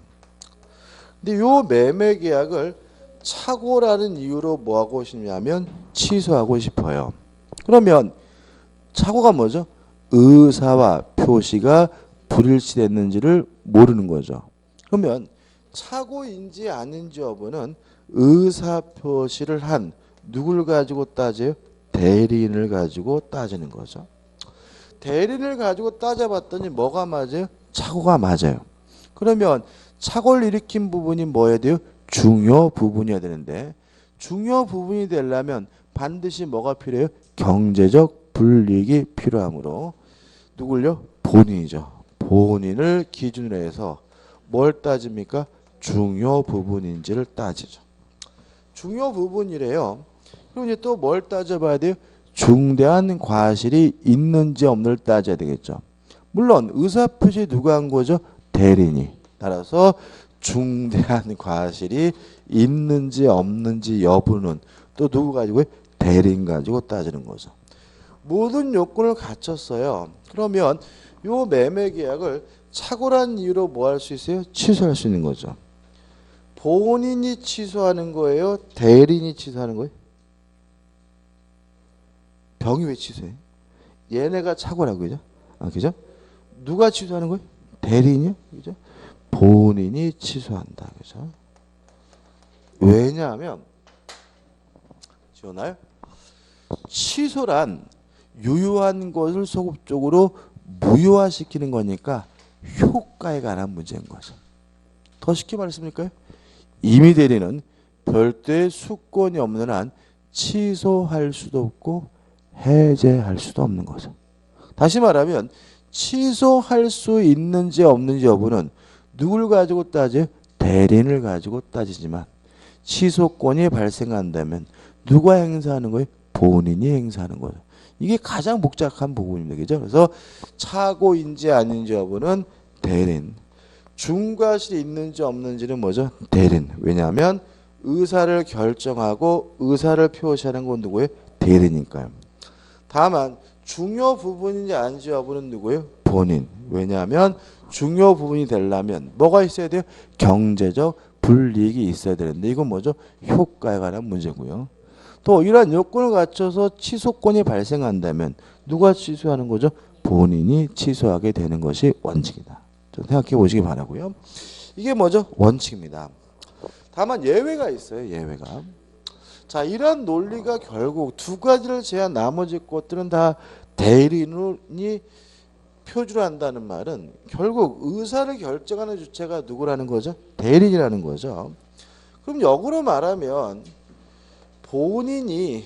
근데 요 매매 계약을 착오라는 이유로 뭐 하고 싶냐면 취소하고 싶어요. 그러면 착오가 뭐죠? 의사와 표시가 불일치됐는지를 모르는 거죠. 그러면 착오인지 아닌지 여부는 의사 표시를 한 누굴 가지고 따져요? 대리인을 가지고 따지는 거죠. 대리인을 가지고 따져봤더니 뭐가 맞아요? 착오가 맞아요. 그러면 착오를 일으킨 부분이 뭐여야 돼요? 중요 부분이어야 되는데 중요 부분이 되려면 반드시 뭐가 필요해요? 경제적 불이익이 필요하므로 누굴요? 본인이죠. 본인을 기준으로 해서 뭘 따집니까? 중요 부분인지를 따지죠. 중요 부분이래요. 그럼 이제 또 뭘 따져봐야 돼요? 중대한 과실이 있는지 없는지를 따져야 되겠죠. 물론 의사표시 누가 한 거죠? 대리인이. 따라서 중대한 과실이 있는지 없는지 여부는 또 누구 가지고 대리인 가지고 따지는 거죠. 모든 요건을 갖췄어요. 그러면 요 매매 계약을 착오란 이유로 뭐 할 수 있어요? 취소할 수 있는 거죠. 본인이 취소하는 거예요? 대리인이 취소하는 거예요? 병이 왜 취소해? 얘네가 착오라고 그죠? 그죠? 누가 취소하는 거예요? 대리인이요? 그죠? 본인이 취소한다. 그죠? 왜냐하면 지원나요? 취소란 유효한 것을 소급적으로 무효화시키는 거니까 효과에 관한 문제인 거죠. 더 쉽게 말씀드릴까요? 임의 대리는 별도의 수권이 없는 한 취소할 수도 없고 해제할 수도 없는 거죠. 다시 말하면 취소할 수 있는지 없는지 여부는 누굴 가지고 따져요? 대리인을 가지고 따지지만 취소권이 발생한다면 누가 행사하는 거예요? 본인이 행사하는 거죠. 이게 가장 복잡한 부분입니다. 그죠? 그래서 착오인지 아닌지 여부는 대리인. 중과실이 있는지 없는지는 뭐죠? 대리인. 왜냐하면 의사를 결정하고 의사를 표시하는 건 누구예요? 대리니까요. 다만 중요 부분인지 아닌지 여부는 누구예요? 본인. 왜냐하면 중요 부분이 되려면 뭐가 있어야 돼요? 경제적 불이익이 있어야 되는데 이건 뭐죠? 효과에 관한 문제고요. 또 이러한 요건을 갖춰서 취소권이 발생한다면 누가 취소하는 거죠? 본인이 취소하게 되는 것이 원칙이다. 좀 생각해 보시기 바라고요. 이게 뭐죠? 원칙입니다. 다만 예외가 있어요. 예외가. 자, 이러한 논리가 결국 두 가지를 제한 나머지 것들은 다 대리인이 표주를 한다는 말은 결국 의사를 결정하는 주체가 누구라는 거죠? 대리인이라는 거죠. 그럼 역으로 말하면 본인이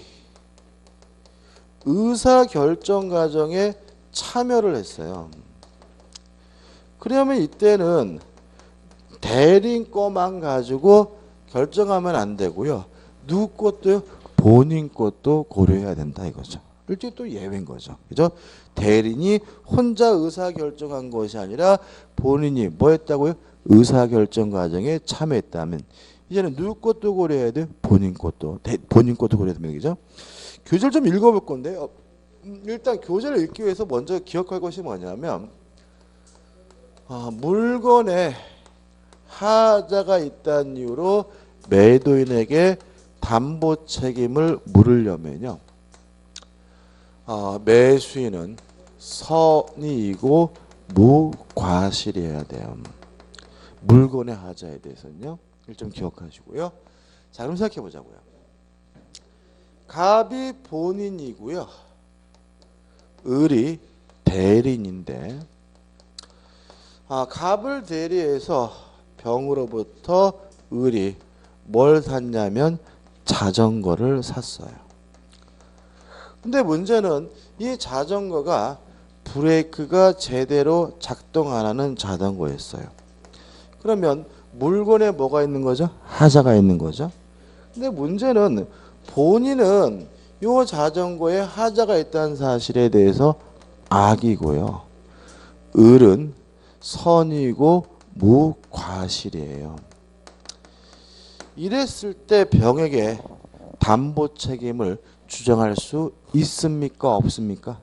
의사 결정 과정에 참여를 했어요. 그러면 이때는 대리인 것만 가지고 결정하면 안 되고요. 누구 것도요? 본인 것도 고려해야 된다 이거죠. 일종의 또 예외인 거죠. 그죠? 대리인이 혼자 의사결정한 것이 아니라 본인이 뭐 했다고요? 의사결정 과정에 참여했다면 이제는 누구 것도 고려해야 돼? 본인 것도 고려해야 됩니다. 그죠? 교재를 좀 읽어볼 건데 일단 교재를 읽기 위해서 먼저 기억할 것이 뭐냐면 물건에 하자가 있다는 이유로 매도인에게 담보 책임을 물으려면요. 매수인은 선의이고 무과실이어야 돼요. 물건의 하자에 대해서는요. 좀 기억하시고요. 자, 그럼 생각해 보자고요. 갑이 본인이고요. 을이 대리인인데 갑을 대리해서 병으로부터 을이 뭘 샀냐면 자전거를 샀어요. 근데 문제는 이 자전거가 브레이크가 제대로 작동 안 하는 자전거였어요. 그러면 물건에 뭐가 있는 거죠? 하자가 있는 거죠. 근데 문제는 본인은 이 자전거에 하자가 있다는 사실에 대해서 악이고요. 을은 선이고 무과실이에요. 이랬을 때 병에게 담보 책임을 주장할 수 있습니까? 없습니까?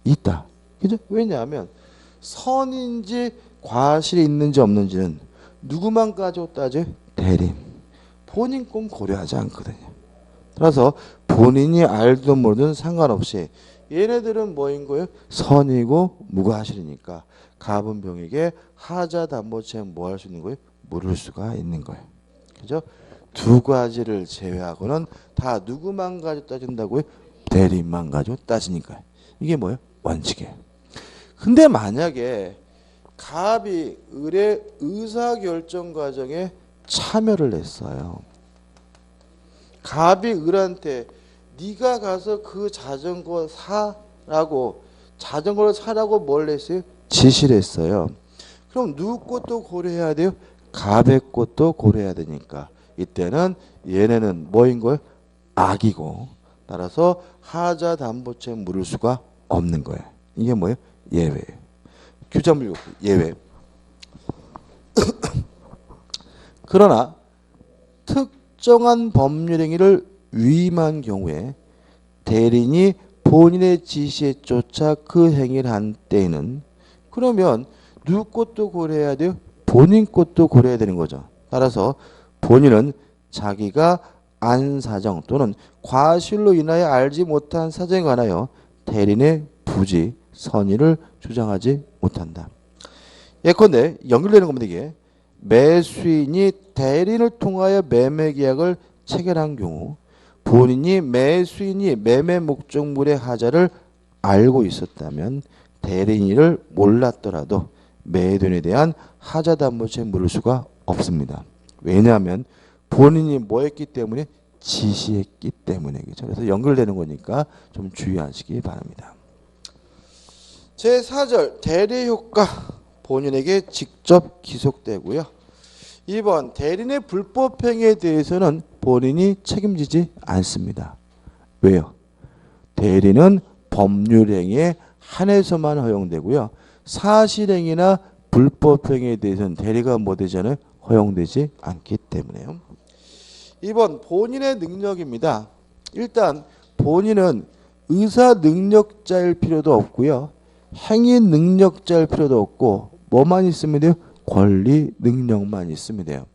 있다. 그죠? 왜냐하면 선인지 과실이 있는지 없는지는 누구만 가지고 따져? 대리인. 본인 건 고려하지 않거든요. 따라서 본인이 알든 모르든 상관없이 얘네들은 뭐인 거예요? 선이고 무과실이니까 갑은 병에게 하자 담보 책임 뭐 할 수 있는 거예요? 물을 수가 있는 거예요. 그죠? 두 가지를 제외하고는 다 누구만 가지고 따진다고요? 대리인만 가지고 따지니까요. 이게 뭐예요? 원칙이에요. 근데 만약에 갑이 을의 의사결정 과정에 참여를 했어요. 갑이 을한테 네가 가서 그 자전거 사라고 자전거를 사라고 뭘 했어요? 지시를 했어요. 그럼 누구 것도 고려해야 돼요? 갑의 것도 고려해야 되니까 이때는 얘네는 뭐인 거예요? 악이고 따라서 하자 담보책 물을 수가 없는 거예요. 이게 뭐예요? 예외예요. 규자 물고 예외. 그러나 특정한 법률 행위를 위임한 경우에 대리인이 본인의 지시에 쫓아 그 행위를 한 때에는 그러면 누구 것도 고려해야 돼요? 본인 것도 고려해야 되는 거죠. 따라서 본인은 자기가 안 사정 또는 과실로 인하여 알지 못한 사정에 관하여 대리인의 부지, 선의를 주장하지 못한다. 예컨대 연결되는 겁니다. 이게 매수인이 대리인을 통하여 매매 계약을 체결한 경우 본인이 매수인이 매매 목적물의 하자를 알고 있었다면 대리인을 몰랐더라도 매도인에 대한 하자 담보책임 물을 수가 없습니다. 왜냐하면 본인이 뭐 했기 때문에 지시했기 때문에 그렇죠. 그래서 연결되는 거니까 좀 주의하시기 바랍니다. 제4절 대리효과 본인에게 직접 기속되고요. 2번 대리인의 불법행위에 대해서는 본인이 책임지지 않습니다. 왜요? 대리는 법률행위에 한해서만 허용되고요. 사실행위나 불법행위에 대해서는 대리가 뭐 되잖아요? 허용되지 않기 때문에요. 2번 본인의 능력입니다. 일단 본인은 의사 능력자일 필요도 없고요. 행위 능력자일 필요도 없고 뭐만 있으면 돼요? 권리 능력만 있으면 돼요.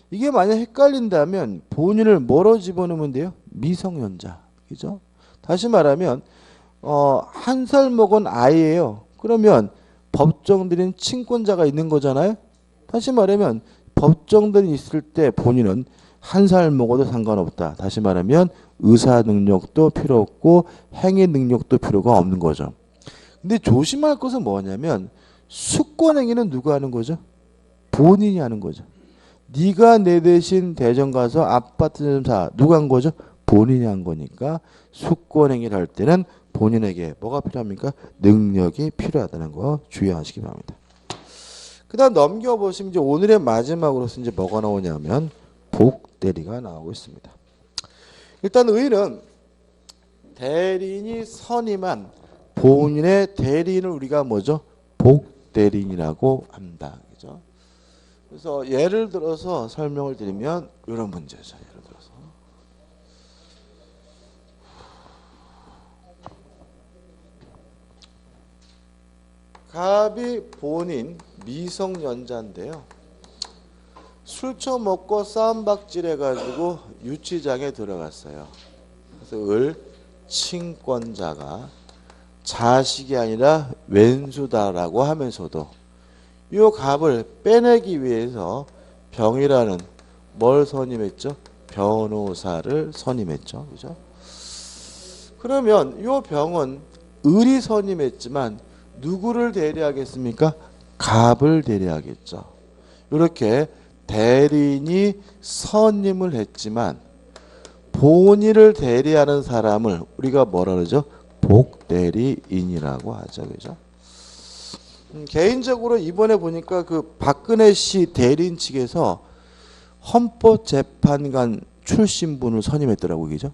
이게 만약 헷갈린다면 본인을 뭐로 집어넣으면 돼요? 미성년자. 그죠? 다시 말하면 한 살 먹은 아이예요. 그러면 법정들인 친권자가 있는 거잖아요. 다시 말하면 법정들이 있을 때 본인은 한 살 먹어도 상관없다. 다시 말하면 의사 능력도 필요 없고 행위 능력도 필요가 없는 거죠. 근데 조심할 것은 뭐냐면 수권행위는 누가 하는 거죠? 본인이 하는 거죠. 네가 내 대신 대전 가서 아파트 좀 사. 누가 한 거죠? 본인이 한 거니까 수권행위를 할 때는 본인에게 뭐가 필요합니까? 능력이 필요하다는 거 주의하시기 바랍니다. 그 다음 넘겨보시면 이제 오늘의 마지막으로서 이제 뭐가 나오냐면 복대리가 나오고 있습니다. 일단 의는 대리인이 선임한 본인의 대리인을 우리가 뭐죠? 복대리인이라고 한다. 그죠? 그래서 예를 들어서 설명을 드리면 이런 문제죠. 예를 들어서 갑이 본인 미성년자인데요. 술 처먹고 싸움박질 해가지고 유치장에 들어갔어요. 그래서 을 친권자가 자식이 아니라 왼수다라고 하면서도 이 갑을 빼내기 위해서 병이라는 뭘 선임했죠? 변호사를 선임했죠. 그죠? 그러면 이 병은 을이 선임했지만 누구를 대리하겠습니까? 갑을 대리하겠죠. 이렇게 대리인이 선임을 했지만 본인을 대리하는 사람을 우리가 뭐라 그러죠? 복대리인이라고 하죠. 그죠? 개인적으로 이번에 보니까 그 박근혜 씨 대리인 측에서 헌법재판관 출신 분을 선임했더라고요. 그죠?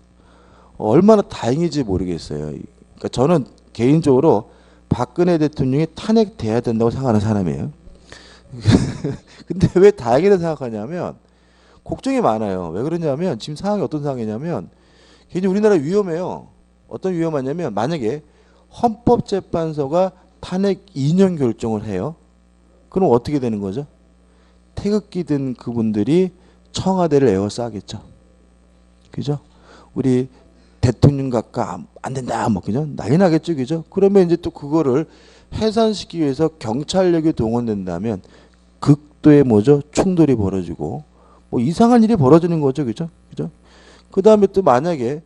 얼마나 다행인지 모르겠어요. 그러니까 저는 개인적으로 박근혜 대통령이 탄핵돼야 된다고 생각하는 사람이에요. 근데 왜 다행이라고 생각하냐면 걱정이 많아요. 왜 그러냐면 지금 상황이 어떤 상황이냐면 굉장히 우리나라 위험해요. 어떤 위험하냐면 만약에 헌법재판소가 탄핵 2년 결정을 해요. 그럼 어떻게 되는 거죠? 태극기 든 그분들이 청와대를 에워싸겠죠. 그죠? 우리 대통령 각각 안 된다, 뭐 그죠? 난리 나겠죠, 그죠? 그러면 이제 또 그거를 해산시키기 위해서 경찰력이 동원된다면 극도의 뭐죠? 충돌이 벌어지고 뭐 이상한 일이 벌어지는 거죠, 그죠? 그죠? 그 다음에 또 만약에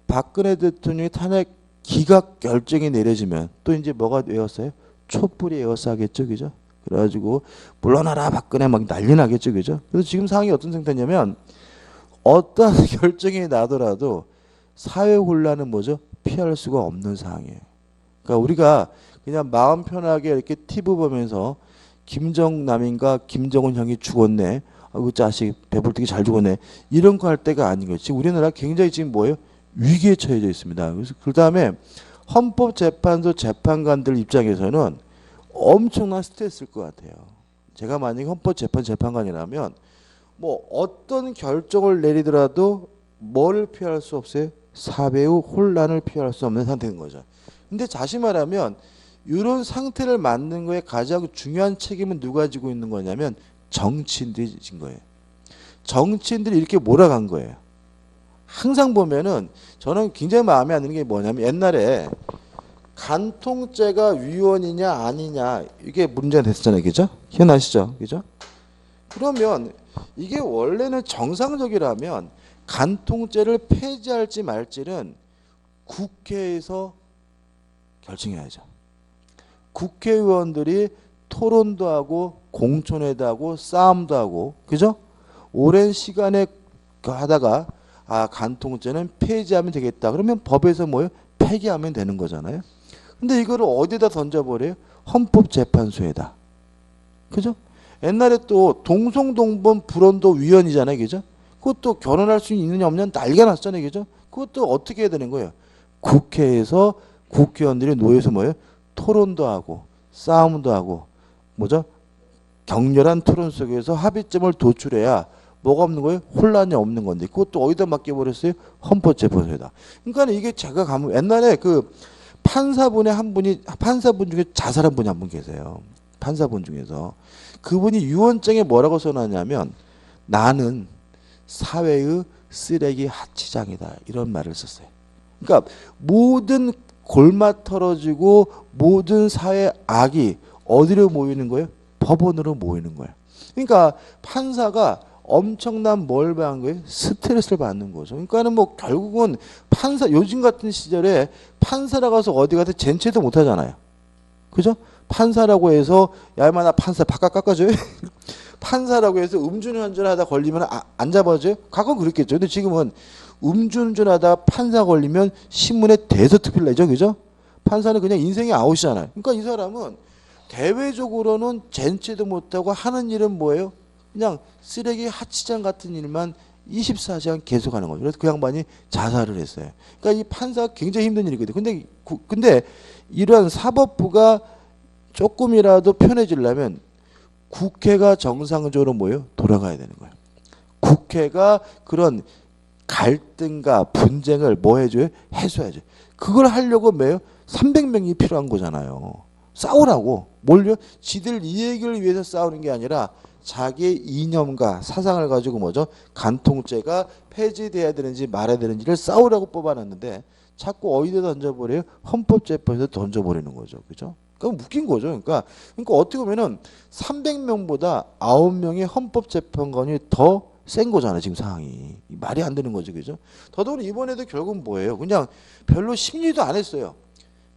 박근혜 대통령이 탄핵 기각 결정이 내려지면 또 이제 뭐가 외웠어요? 촛불이 에워싸겠죠, 그죠? 그래가지고 물러나라 박근혜 막 난리 나겠죠, 그죠? 그래서 지금 상황이 어떤 상태냐면 어떤 결정이 나더라도 사회 혼란은 뭐죠? 피할 수가 없는 상황이에요. 그러니까 우리가 그냥 마음 편하게 이렇게 TV 보면서 김정남인가 김정은 형이 죽었네. 그 자식 배불뚝이 잘 죽었네. 이런 거 할 때가 아닌 거예요. 지금 우리나라 굉장히 지금 뭐예요? 위기에 처해져 있습니다. 그래서 그 다음에 헌법재판소 재판관들 입장에서는 엄청난 스트레스일 것 같아요. 제가 만약에 헌법재판관이라면 뭐 어떤 결정을 내리더라도 뭘 피할 수 없어요? 사회의 혼란을 피할 수 없는 상태인 거죠. 근데 다시 말하면 이런 상태를 만든 거에 가장 중요한 책임은 누가 지고 있는 거냐면 정치인들이 진 거예요. 정치인들이 이렇게 몰아간 거예요. 항상 보면은 저는 굉장히 마음에 안 드는 게 뭐냐면 옛날에 간통죄가 위헌이냐 아니냐 이게 문제가 됐었잖아요. 그죠? 기억나시죠? 그죠? 그러면 이게 원래는 정상적이라면 간통죄를 폐지할지 말지는 국회에서 결정해야죠. 국회의원들이 토론도 하고 공청회도 하고 싸움도 하고 그죠? 오랜 시간에 하다가 아 간통죄는 폐지하면 되겠다. 그러면 법에서 뭐예요? 폐기하면 되는 거잖아요. 근데 이거를 어디다 던져버려요? 헌법재판소에다. 그죠? 옛날에 또 동성동본 불원도 위원이잖아요. 그죠? 그것도 결혼할 수 있느냐 없느냐 난리가 났잖아요. 그죠? 그것도 어떻게 해야 되는 거예요? 국회에서 국회의원들이 모여서 뭐예요? 토론도 하고 싸움도 하고 뭐죠? 격렬한 토론 속에서 합의점을 도출해야 뭐가 없는 거예요? 혼란이 없는 건데 그것도 어디다 맡겨버렸어요? 헌법재판소에다. 그러니까 이게 제가 가면 옛날에 그 판사분 중에 자살한 분이 한 분 계세요. 판사분 중에서 그분이 유언장에 뭐라고 써놨냐면 나는 사회의 쓰레기 하치장이다 이런 말을 썼어요. 그러니까 모든 골마 털어지고 모든 사회 악이 어디로 모이는 거예요? 법원으로 모이는 거예요. 그러니까 판사가 엄청난 뭘 받는 거예요? 스트레스를 받는 거죠. 그러니까는 뭐 결국은 판사 요즘 같은 시절에 판사라고 해서 어디 가서 젠체도 못 하잖아요. 그죠? 판사라고 해서 야 이마 나 판사 바깥 깎아줘요. 판사라고 해서 음주운전하다 걸리면 안 잡아줘요? 과거는 그랬겠죠. 근데 지금은 음주운전하다 판사 걸리면 신문에 대서특필 내죠. 그죠? 판사는 그냥 인생이 아웃이잖아요. 그러니까 이 사람은 대외적으로는 젠체도 못하고 하는 일은 뭐예요? 그냥 쓰레기 하치장 같은 일만 24시간 계속 하는 거죠. 그래서 그 양반이 자살을 했어요. 그러니까 이 판사가 굉장히 힘든 일이거든요. 근데 이런 사법부가 조금이라도 편해지려면 국회가 정상적으로 뭐예요? 돌아가야 되는 거예요. 국회가 그런 갈등과 분쟁을 뭐 해줘요? 해소해야죠. 그걸 하려고 매요 300명이 필요한 거잖아요. 싸우라고. 뭘요? 지들 이익을 위해서 싸우는 게 아니라 자기 이념과 사상을 가지고 뭐죠? 간통죄가 폐지돼야 되는지 말아야 되는지를 싸우라고 뽑아놨는데 자꾸 어디다 던져버려요? 헌법재판소에 던져버리는 거죠. 그죠? 그러니까 웃긴 거죠. 그러니까 어떻게 보면은 300명보다 9명의 헌법재판관이 더 센 거잖아요. 지금 상황이. 말이 안 되는 거죠. 그죠? 더더구나 이번에도 결국은 뭐예요? 그냥 별로 심리도 안 했어요.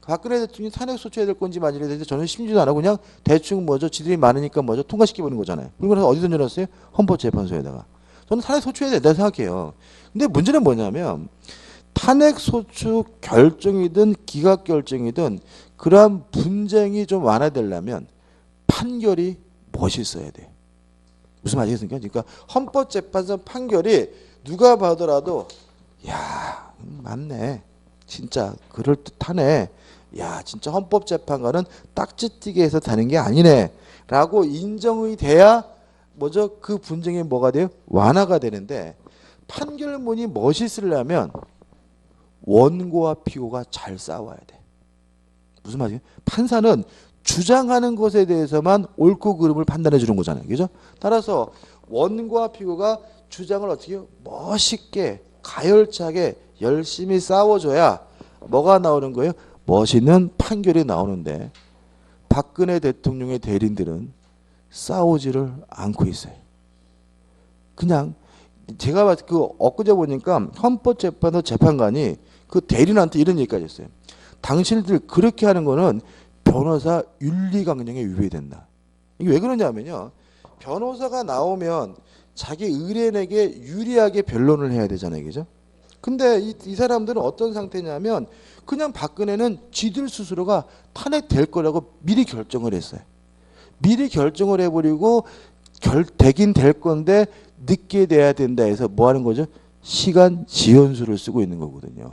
박근혜 대통령이 탄핵 소추해야 될 건지 말이야 되는데 저는 심리도 안 하고 그냥 대충 뭐죠? 지들이 많으니까 뭐죠? 통과시켜버리는 거잖아요. 그리고 나서 어디 던져놨어요? 헌법재판소에다가. 저는 탄핵 소추해야 된다 생각해요. 근데 문제는 뭐냐면 탄핵 소추 결정이든 기각 결정이든 그러한 분쟁이 좀 완화되려면 판결이 멋있어야 돼. 무슨 말이겠습니까? 그러니까 헌법재판소 판결이 누가 봐더라도 야 맞네. 진짜 그럴듯하네. 야 진짜 헌법재판관은 딱지띠게 해서 다는 게 아니네. 라고 인정이 돼야 뭐죠? 그 분쟁이 뭐가 돼요? 완화가 되는데 판결문이 멋있으려면 원고와 피고가 잘 싸워야 돼. 무슨 말이에요? 판사는 주장하는 것에 대해서만 옳고 그름을 판단해 주는 거잖아요. 그죠? 따라서 원고와 피고가 주장을 어떻게 해요? 멋있게 가열차게 열심히 싸워줘야 뭐가 나오는 거예요? 멋있는 판결이 나오는데 박근혜 대통령의 대리인들은 싸우지를 않고 있어요. 그냥 제가 그 엊그제 보니까 헌법재판소 재판관이 그 대리인한테 이런 얘기까지 했어요. 당신들 그렇게 하는 거는 변호사 윤리강령에 위배된다. 이게 왜 그러냐면요. 변호사가 나오면 자기 의뢰인에게 유리하게 변론을 해야 되잖아요. 그죠? 근데 이 사람들은 어떤 상태냐면 그냥 박근혜는 지들 스스로가 탄핵될 거라고 미리 결정을 했어요. 미리 결정을 해버리고 되긴 될 건데 늦게 돼야 된다 해서 뭐 하는 거죠? 시간 지연수를 쓰고 있는 거거든요.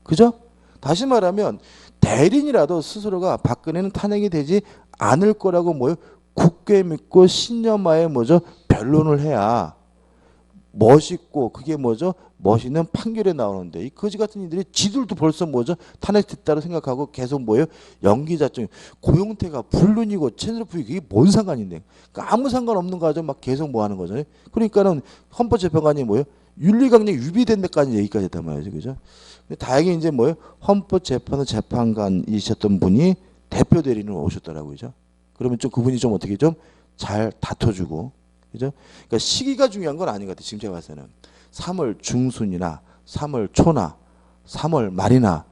그죠? 다시 말하면 대리인이라도 스스로가 박근혜는 탄핵이 되지 않을 거라고 뭐요? 굳게 믿고 신념하에 뭐죠? 변론을 해야 멋있고 그게 뭐죠? 멋있는 판결이 나오는데 이 거지 같은 이들이 지들도 벌써 뭐죠? 탄핵됐다고 생각하고 계속 뭐예요? 연기자증 고용태가 불륜이고 채널 부위 그게 뭔 상관인데 그러니까 아무 상관없는 거 가지고 막 계속 뭐 하는 거죠. 그러니까는 헌법재판관이 뭐예요? 윤리강령 유비된 데까지 얘기까지 했단 말이죠. 그죠? 근데 다행히 이제 뭐예요? 헌법재판소 재판관이셨던 분이 대표 대리인으로 오셨더라고요. 그죠? 그러면 좀 그분이 좀 어떻게 좀 잘 다퉈주고 그죠? 그러니까 시기가 중요한 건 아닌 것 같아요. 지금 제가 봤을 때는 3월 중순이나 3월 초나 3월 말이나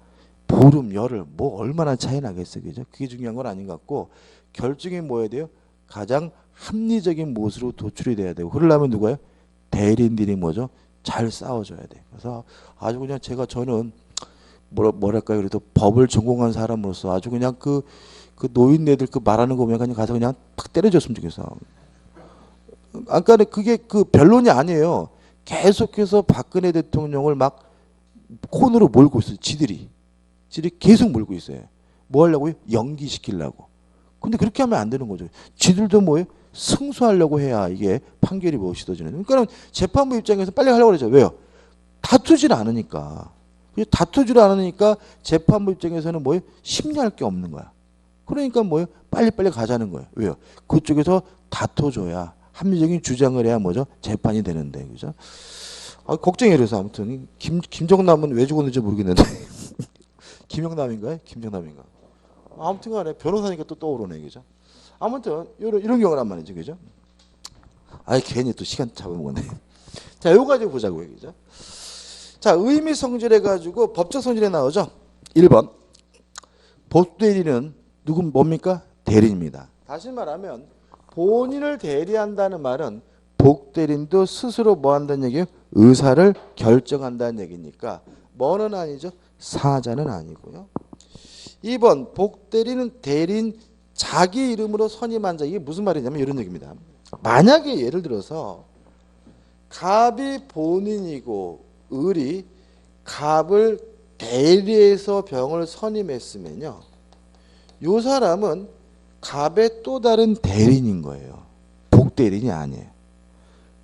보름 열흘 뭐 얼마나 차이 나겠어요. 그죠? 그게 중요한 건 아닌 것 같고 결정이 뭐여야 돼요? 가장 합리적인 모습으로 도출이 돼야 되고 그러려면 누가요? 대리인들이 뭐죠? 잘 싸워줘야 돼. 그래서 아주 그냥 저는 뭐랄까요? 그래도 법을 전공한 사람으로서 아주 그냥 그 노인네들 그 말하는 거 보면 그냥 가서 그냥 팍 때려줬으면 좋겠어. 아까 그게 그 변론이 아니에요. 계속해서 박근혜 대통령을 막 콘으로 몰고 있어요. 지들이 계속 몰고 있어요. 뭐 하려고요? 연기시키려고. 근데 그렇게 하면 안 되는 거죠. 지들도 뭐예요? 승소하려고 해야 이게 판결이 멋있어지는. 그러니까 재판부 입장에서 빨리 하려고 그러죠. 왜요? 다투질 않으니까. 다투질 않으니까 재판부 입장에서는 뭐예요? 심리할 게 없는 거야. 그러니까 뭐예요? 빨리빨리 가자는 거예요. 왜요? 그쪽에서 다퉈줘야 합리적인 주장을 해야 뭐죠? 재판이 되는데. 그죠? 걱정이 그래서 아무튼 김정남은 왜 죽었는지 모르겠는데. 김영남인가요? 김정남인가? 아무튼 간에 변호사니까 또 떠오르네. 그죠? 아무튼 이런 경우란 말이죠. 그죠? 괜히 또 시간 잡아먹었네. 자, 요거 가지고 보자고요. 그죠? 자, 의미 성질해 가지고 법적 성질에 나오죠. 1번. 복대리는 뭡니까? 대리인입니다. 다시 말하면 본인을 대리한다는 말은 복대리인도 스스로 뭐 한다는 얘기예요? 의사를 결정한다는 얘기니까 뭐는 아니죠? 사자는 아니고요. 2번 복대리는 대리인 자기 이름으로 선임한 자. 이게 무슨 말이냐면 이런 얘기입니다. 만약에 예를 들어서 갑이 본인이고 을이 갑을 대리해서 병을 선임했으면요, 요 사람은 갑의 또 다른 대리인인 거예요. 복대리인이 아니에요.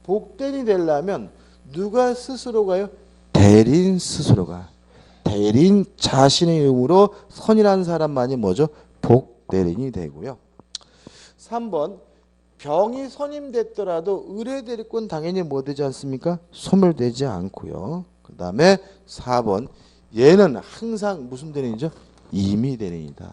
복대리인이 되려면 누가 스스로 가요? 대리인 스스로가. 대리인 자신의 이름으로 선임한 사람만이 뭐죠? 복대리인이 되고요. 3번, 병이 선임됐더라도 의뢰 대리권 당연히 뭐 되지 않습니까? 소멸되지 않고요. 그 다음에 4번, 얘는 항상 무슨 대리인이죠? 임의 대리인이다.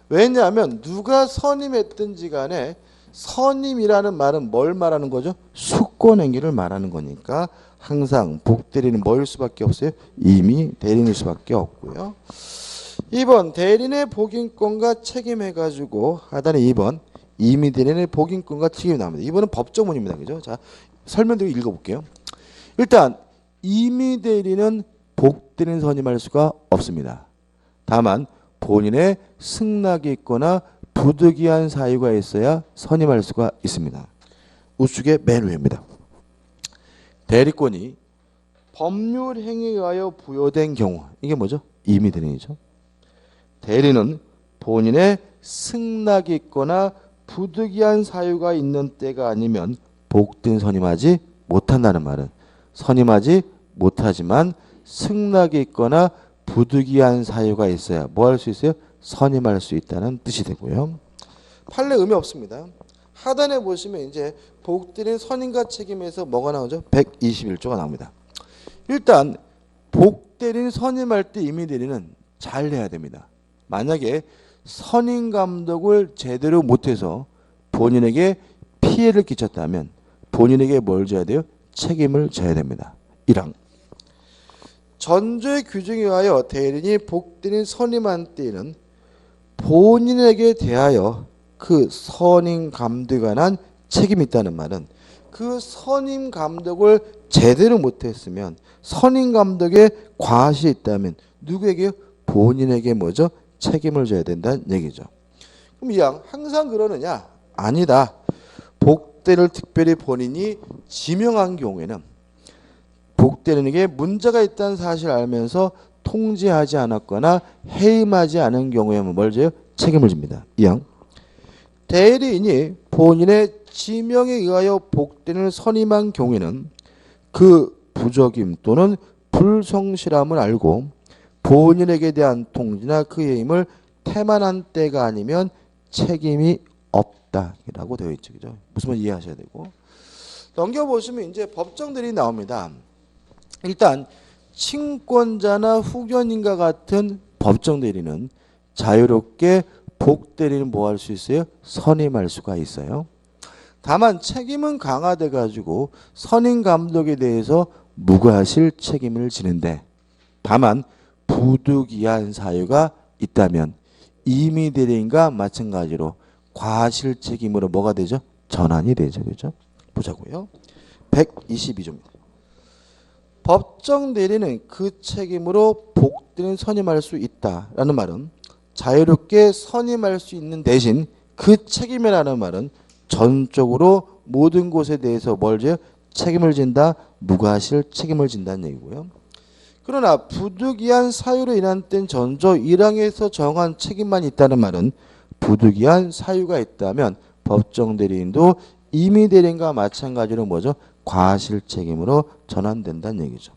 왜냐하면 누가 선임했든지 간에 선임이라는 말은 뭘 말하는 거죠? 수권 행위를 말하는 거니까 항상 복대리는 뭐일 수밖에 없어요? 임의 대리인일 수밖에 없고요. 2번, 대리인의 복인권과 책임해가지고 하단에 2번 임의 대리인의 복인권과 책임이 나옵니다. 이번은 법정문입니다. 그죠? 자, 설명드리고 읽어볼게요. 일단 임의 대리인은 복대리인 선임할 수가 없습니다. 다만 본인의 승낙이 있거나 부득이한 사유가 있어야 선임할 수가 있습니다. 우측의 맨 위입니다. 대리권이 법률 행위에 의하여 부여된 경우, 이게 뭐죠? 임의 대리인이죠. 대리는 본인의 승낙이 있거나 부득이한 사유가 있는 때가 아니면 복대리인 선임하지 못한다는 말은, 선임하지 못하지만 승낙이 있거나 부득이한 사유가 있어야 뭐 할 수 있어요? 선임할 수 있다는 뜻이 되고요. 판례 의미 없습니다. 하단에 보시면 이제 복대리인 선임과 책임에서 뭐가 나오죠? 121조가 나옵니다. 일단 복대리인 선임할 때 임의 대리는 잘 해야 됩니다. 만약에 선임 감독을 제대로 못해서 본인에게 피해를 끼쳤다면 본인에게 뭘 져야 돼요? 책임을 져야 됩니다. 1항, 전조의 규정에 의하여 대리인이 복대리인 선임한 때에는 본인에게 대하여 그 선임 감독에 관한 책임이 있다는 말은, 그 선임 감독을 제대로 못했으면, 선임 감독의 과실이 있다면 누구에게요? 본인에게 뭐죠? 책임을 져야 된다는 얘기죠. 그럼 이왕 항상 그러느냐? 아니다. 복대리인을 특별히 본인이 지명한 경우에는 복대리인에게 문제가 있다는 사실을 알면서 통지하지 않았거나 해임하지 않은 경우에는 뭘 져요? 책임을 집니다. 이항, 대리인이 본인의 지명에 의하여 복대리인을 선임한 경우에는 그 부적임 또는 불성실함을 알고 본인에게 대한 통지나 그 해임을 태만한 때가 아니면 책임이 없다라고 되어 있죠. 그죠? 무슨 말 이해하셔야 되고. 넘겨보시면 이제 법정들이 나옵니다. 일단 친권자나 후견인과 같은 법정 대리는 자유롭게 복대리는 뭐 할 수 있어요? 선임할 수가 있어요. 다만 책임은 강화돼 가지고 선임 감독에 대해서 무과실 책임을 지는데, 다만 부득이한 사유가 있다면 임의 대리인과 마찬가지로 과실 책임으로 뭐가 되죠? 전환이 되죠. 그죠? 보자고요. 122조입니다. 법정 대리는 그 책임으로 복대리인 선임할 수 있다라는 말은 자유롭게 선임할 수 있는 대신 그 책임이라는 말은 전적으로 모든 것에 대해서 뭘 져요? 책임을 진다, 무과실 책임을 진다는 얘기고요. 그러나 부득이한 사유로 인한 때는 전조 1항에서 정한 책임만 있다는 말은 부득이한 사유가 있다면 법정 대리인도 임의 대리인과 마찬가지로 뭐죠? 과실 책임으로 전환된다는 얘기죠.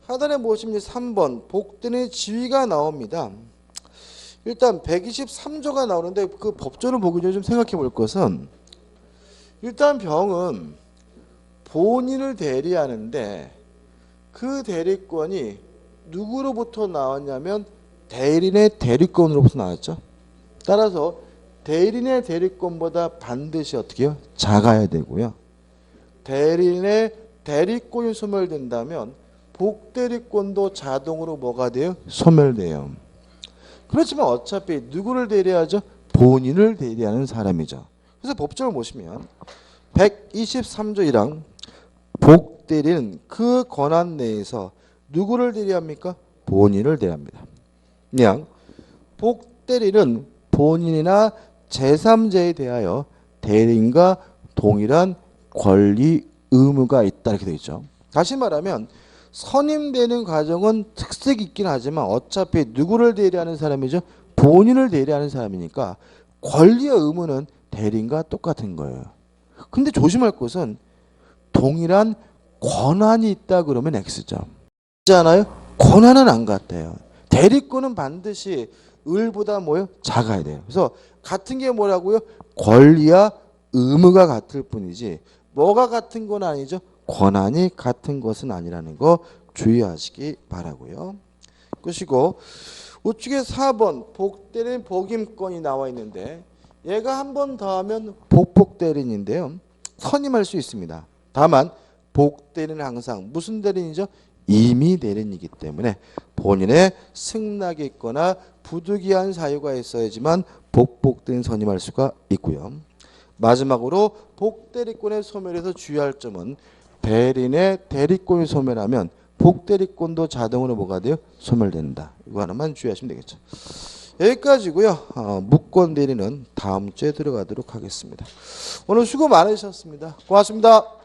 하단에 보시면 3번 복대리인의 지위가 나옵니다. 일단 123조가 나오는데 그 법조를 보기 전에 좀 생각해 볼 것은, 일단 병은 본인을 대리하는데 그 대리권이 누구로부터 나왔냐면 대리인의 대리권으로부터 나왔죠. 따라서 대리인의 대리권보다 반드시 어떻게 해요? 작아야 되고요. 대리인의 대리권이 소멸된다면 복대리권도 자동으로 뭐가 돼요? 소멸돼요. 그렇지만 어차피 누구를 대리하죠? 본인을 대리하는 사람이죠. 그래서 법조를 보시면 123조 1항 복대리는 그 권한 내에서 누구를 대리합니까? 본인을 대리합니다. 그냥 복대리는 본인이나 제3자에 대하여 대리인과 동일한 권리, 의무가 있다 이렇게 되어 있죠. 다시 말하면 선임되는 과정은 특색이 있긴 하지만 어차피 누구를 대리하는 사람이죠? 본인을 대리하는 사람이니까 권리와 의무는 대리인과 똑같은 거예요. 근데 조심할 것은 동일한 권한이 있다 그러면 X죠. 있잖아요. 권한은 안 같아요. 대리권은 반드시 을보다 뭐요? 작아야 돼요. 그래서 같은 게 뭐라고요? 권리와 의무가 같을 뿐이지 뭐가 같은 건 아니죠. 권한이 같은 것은 아니라는 거 주의하시기 바라고요. 끝이고 우측에 4번 복대리인 복임권이 나와 있는데 얘가 한 번 더 하면 복복대리인인데요. 선임할 수 있습니다. 다만 복대리는 항상 무슨 대리인이죠? 임의 대리인이기 때문에 본인의 승낙이 있거나 부득이한 사유가 있어야지만 복복대리인 선임할 수가 있고요. 마지막으로 복대리권의 소멸에서 주의할 점은 대리인의 대리권이 소멸하면 복대리권도 자동으로 뭐가 돼요? 소멸된다. 이거 하나만 주의하시면 되겠죠. 여기까지고요. 무권 대리는 다음 주에 들어가도록 하겠습니다. 오늘 수고 많으셨습니다. 고맙습니다.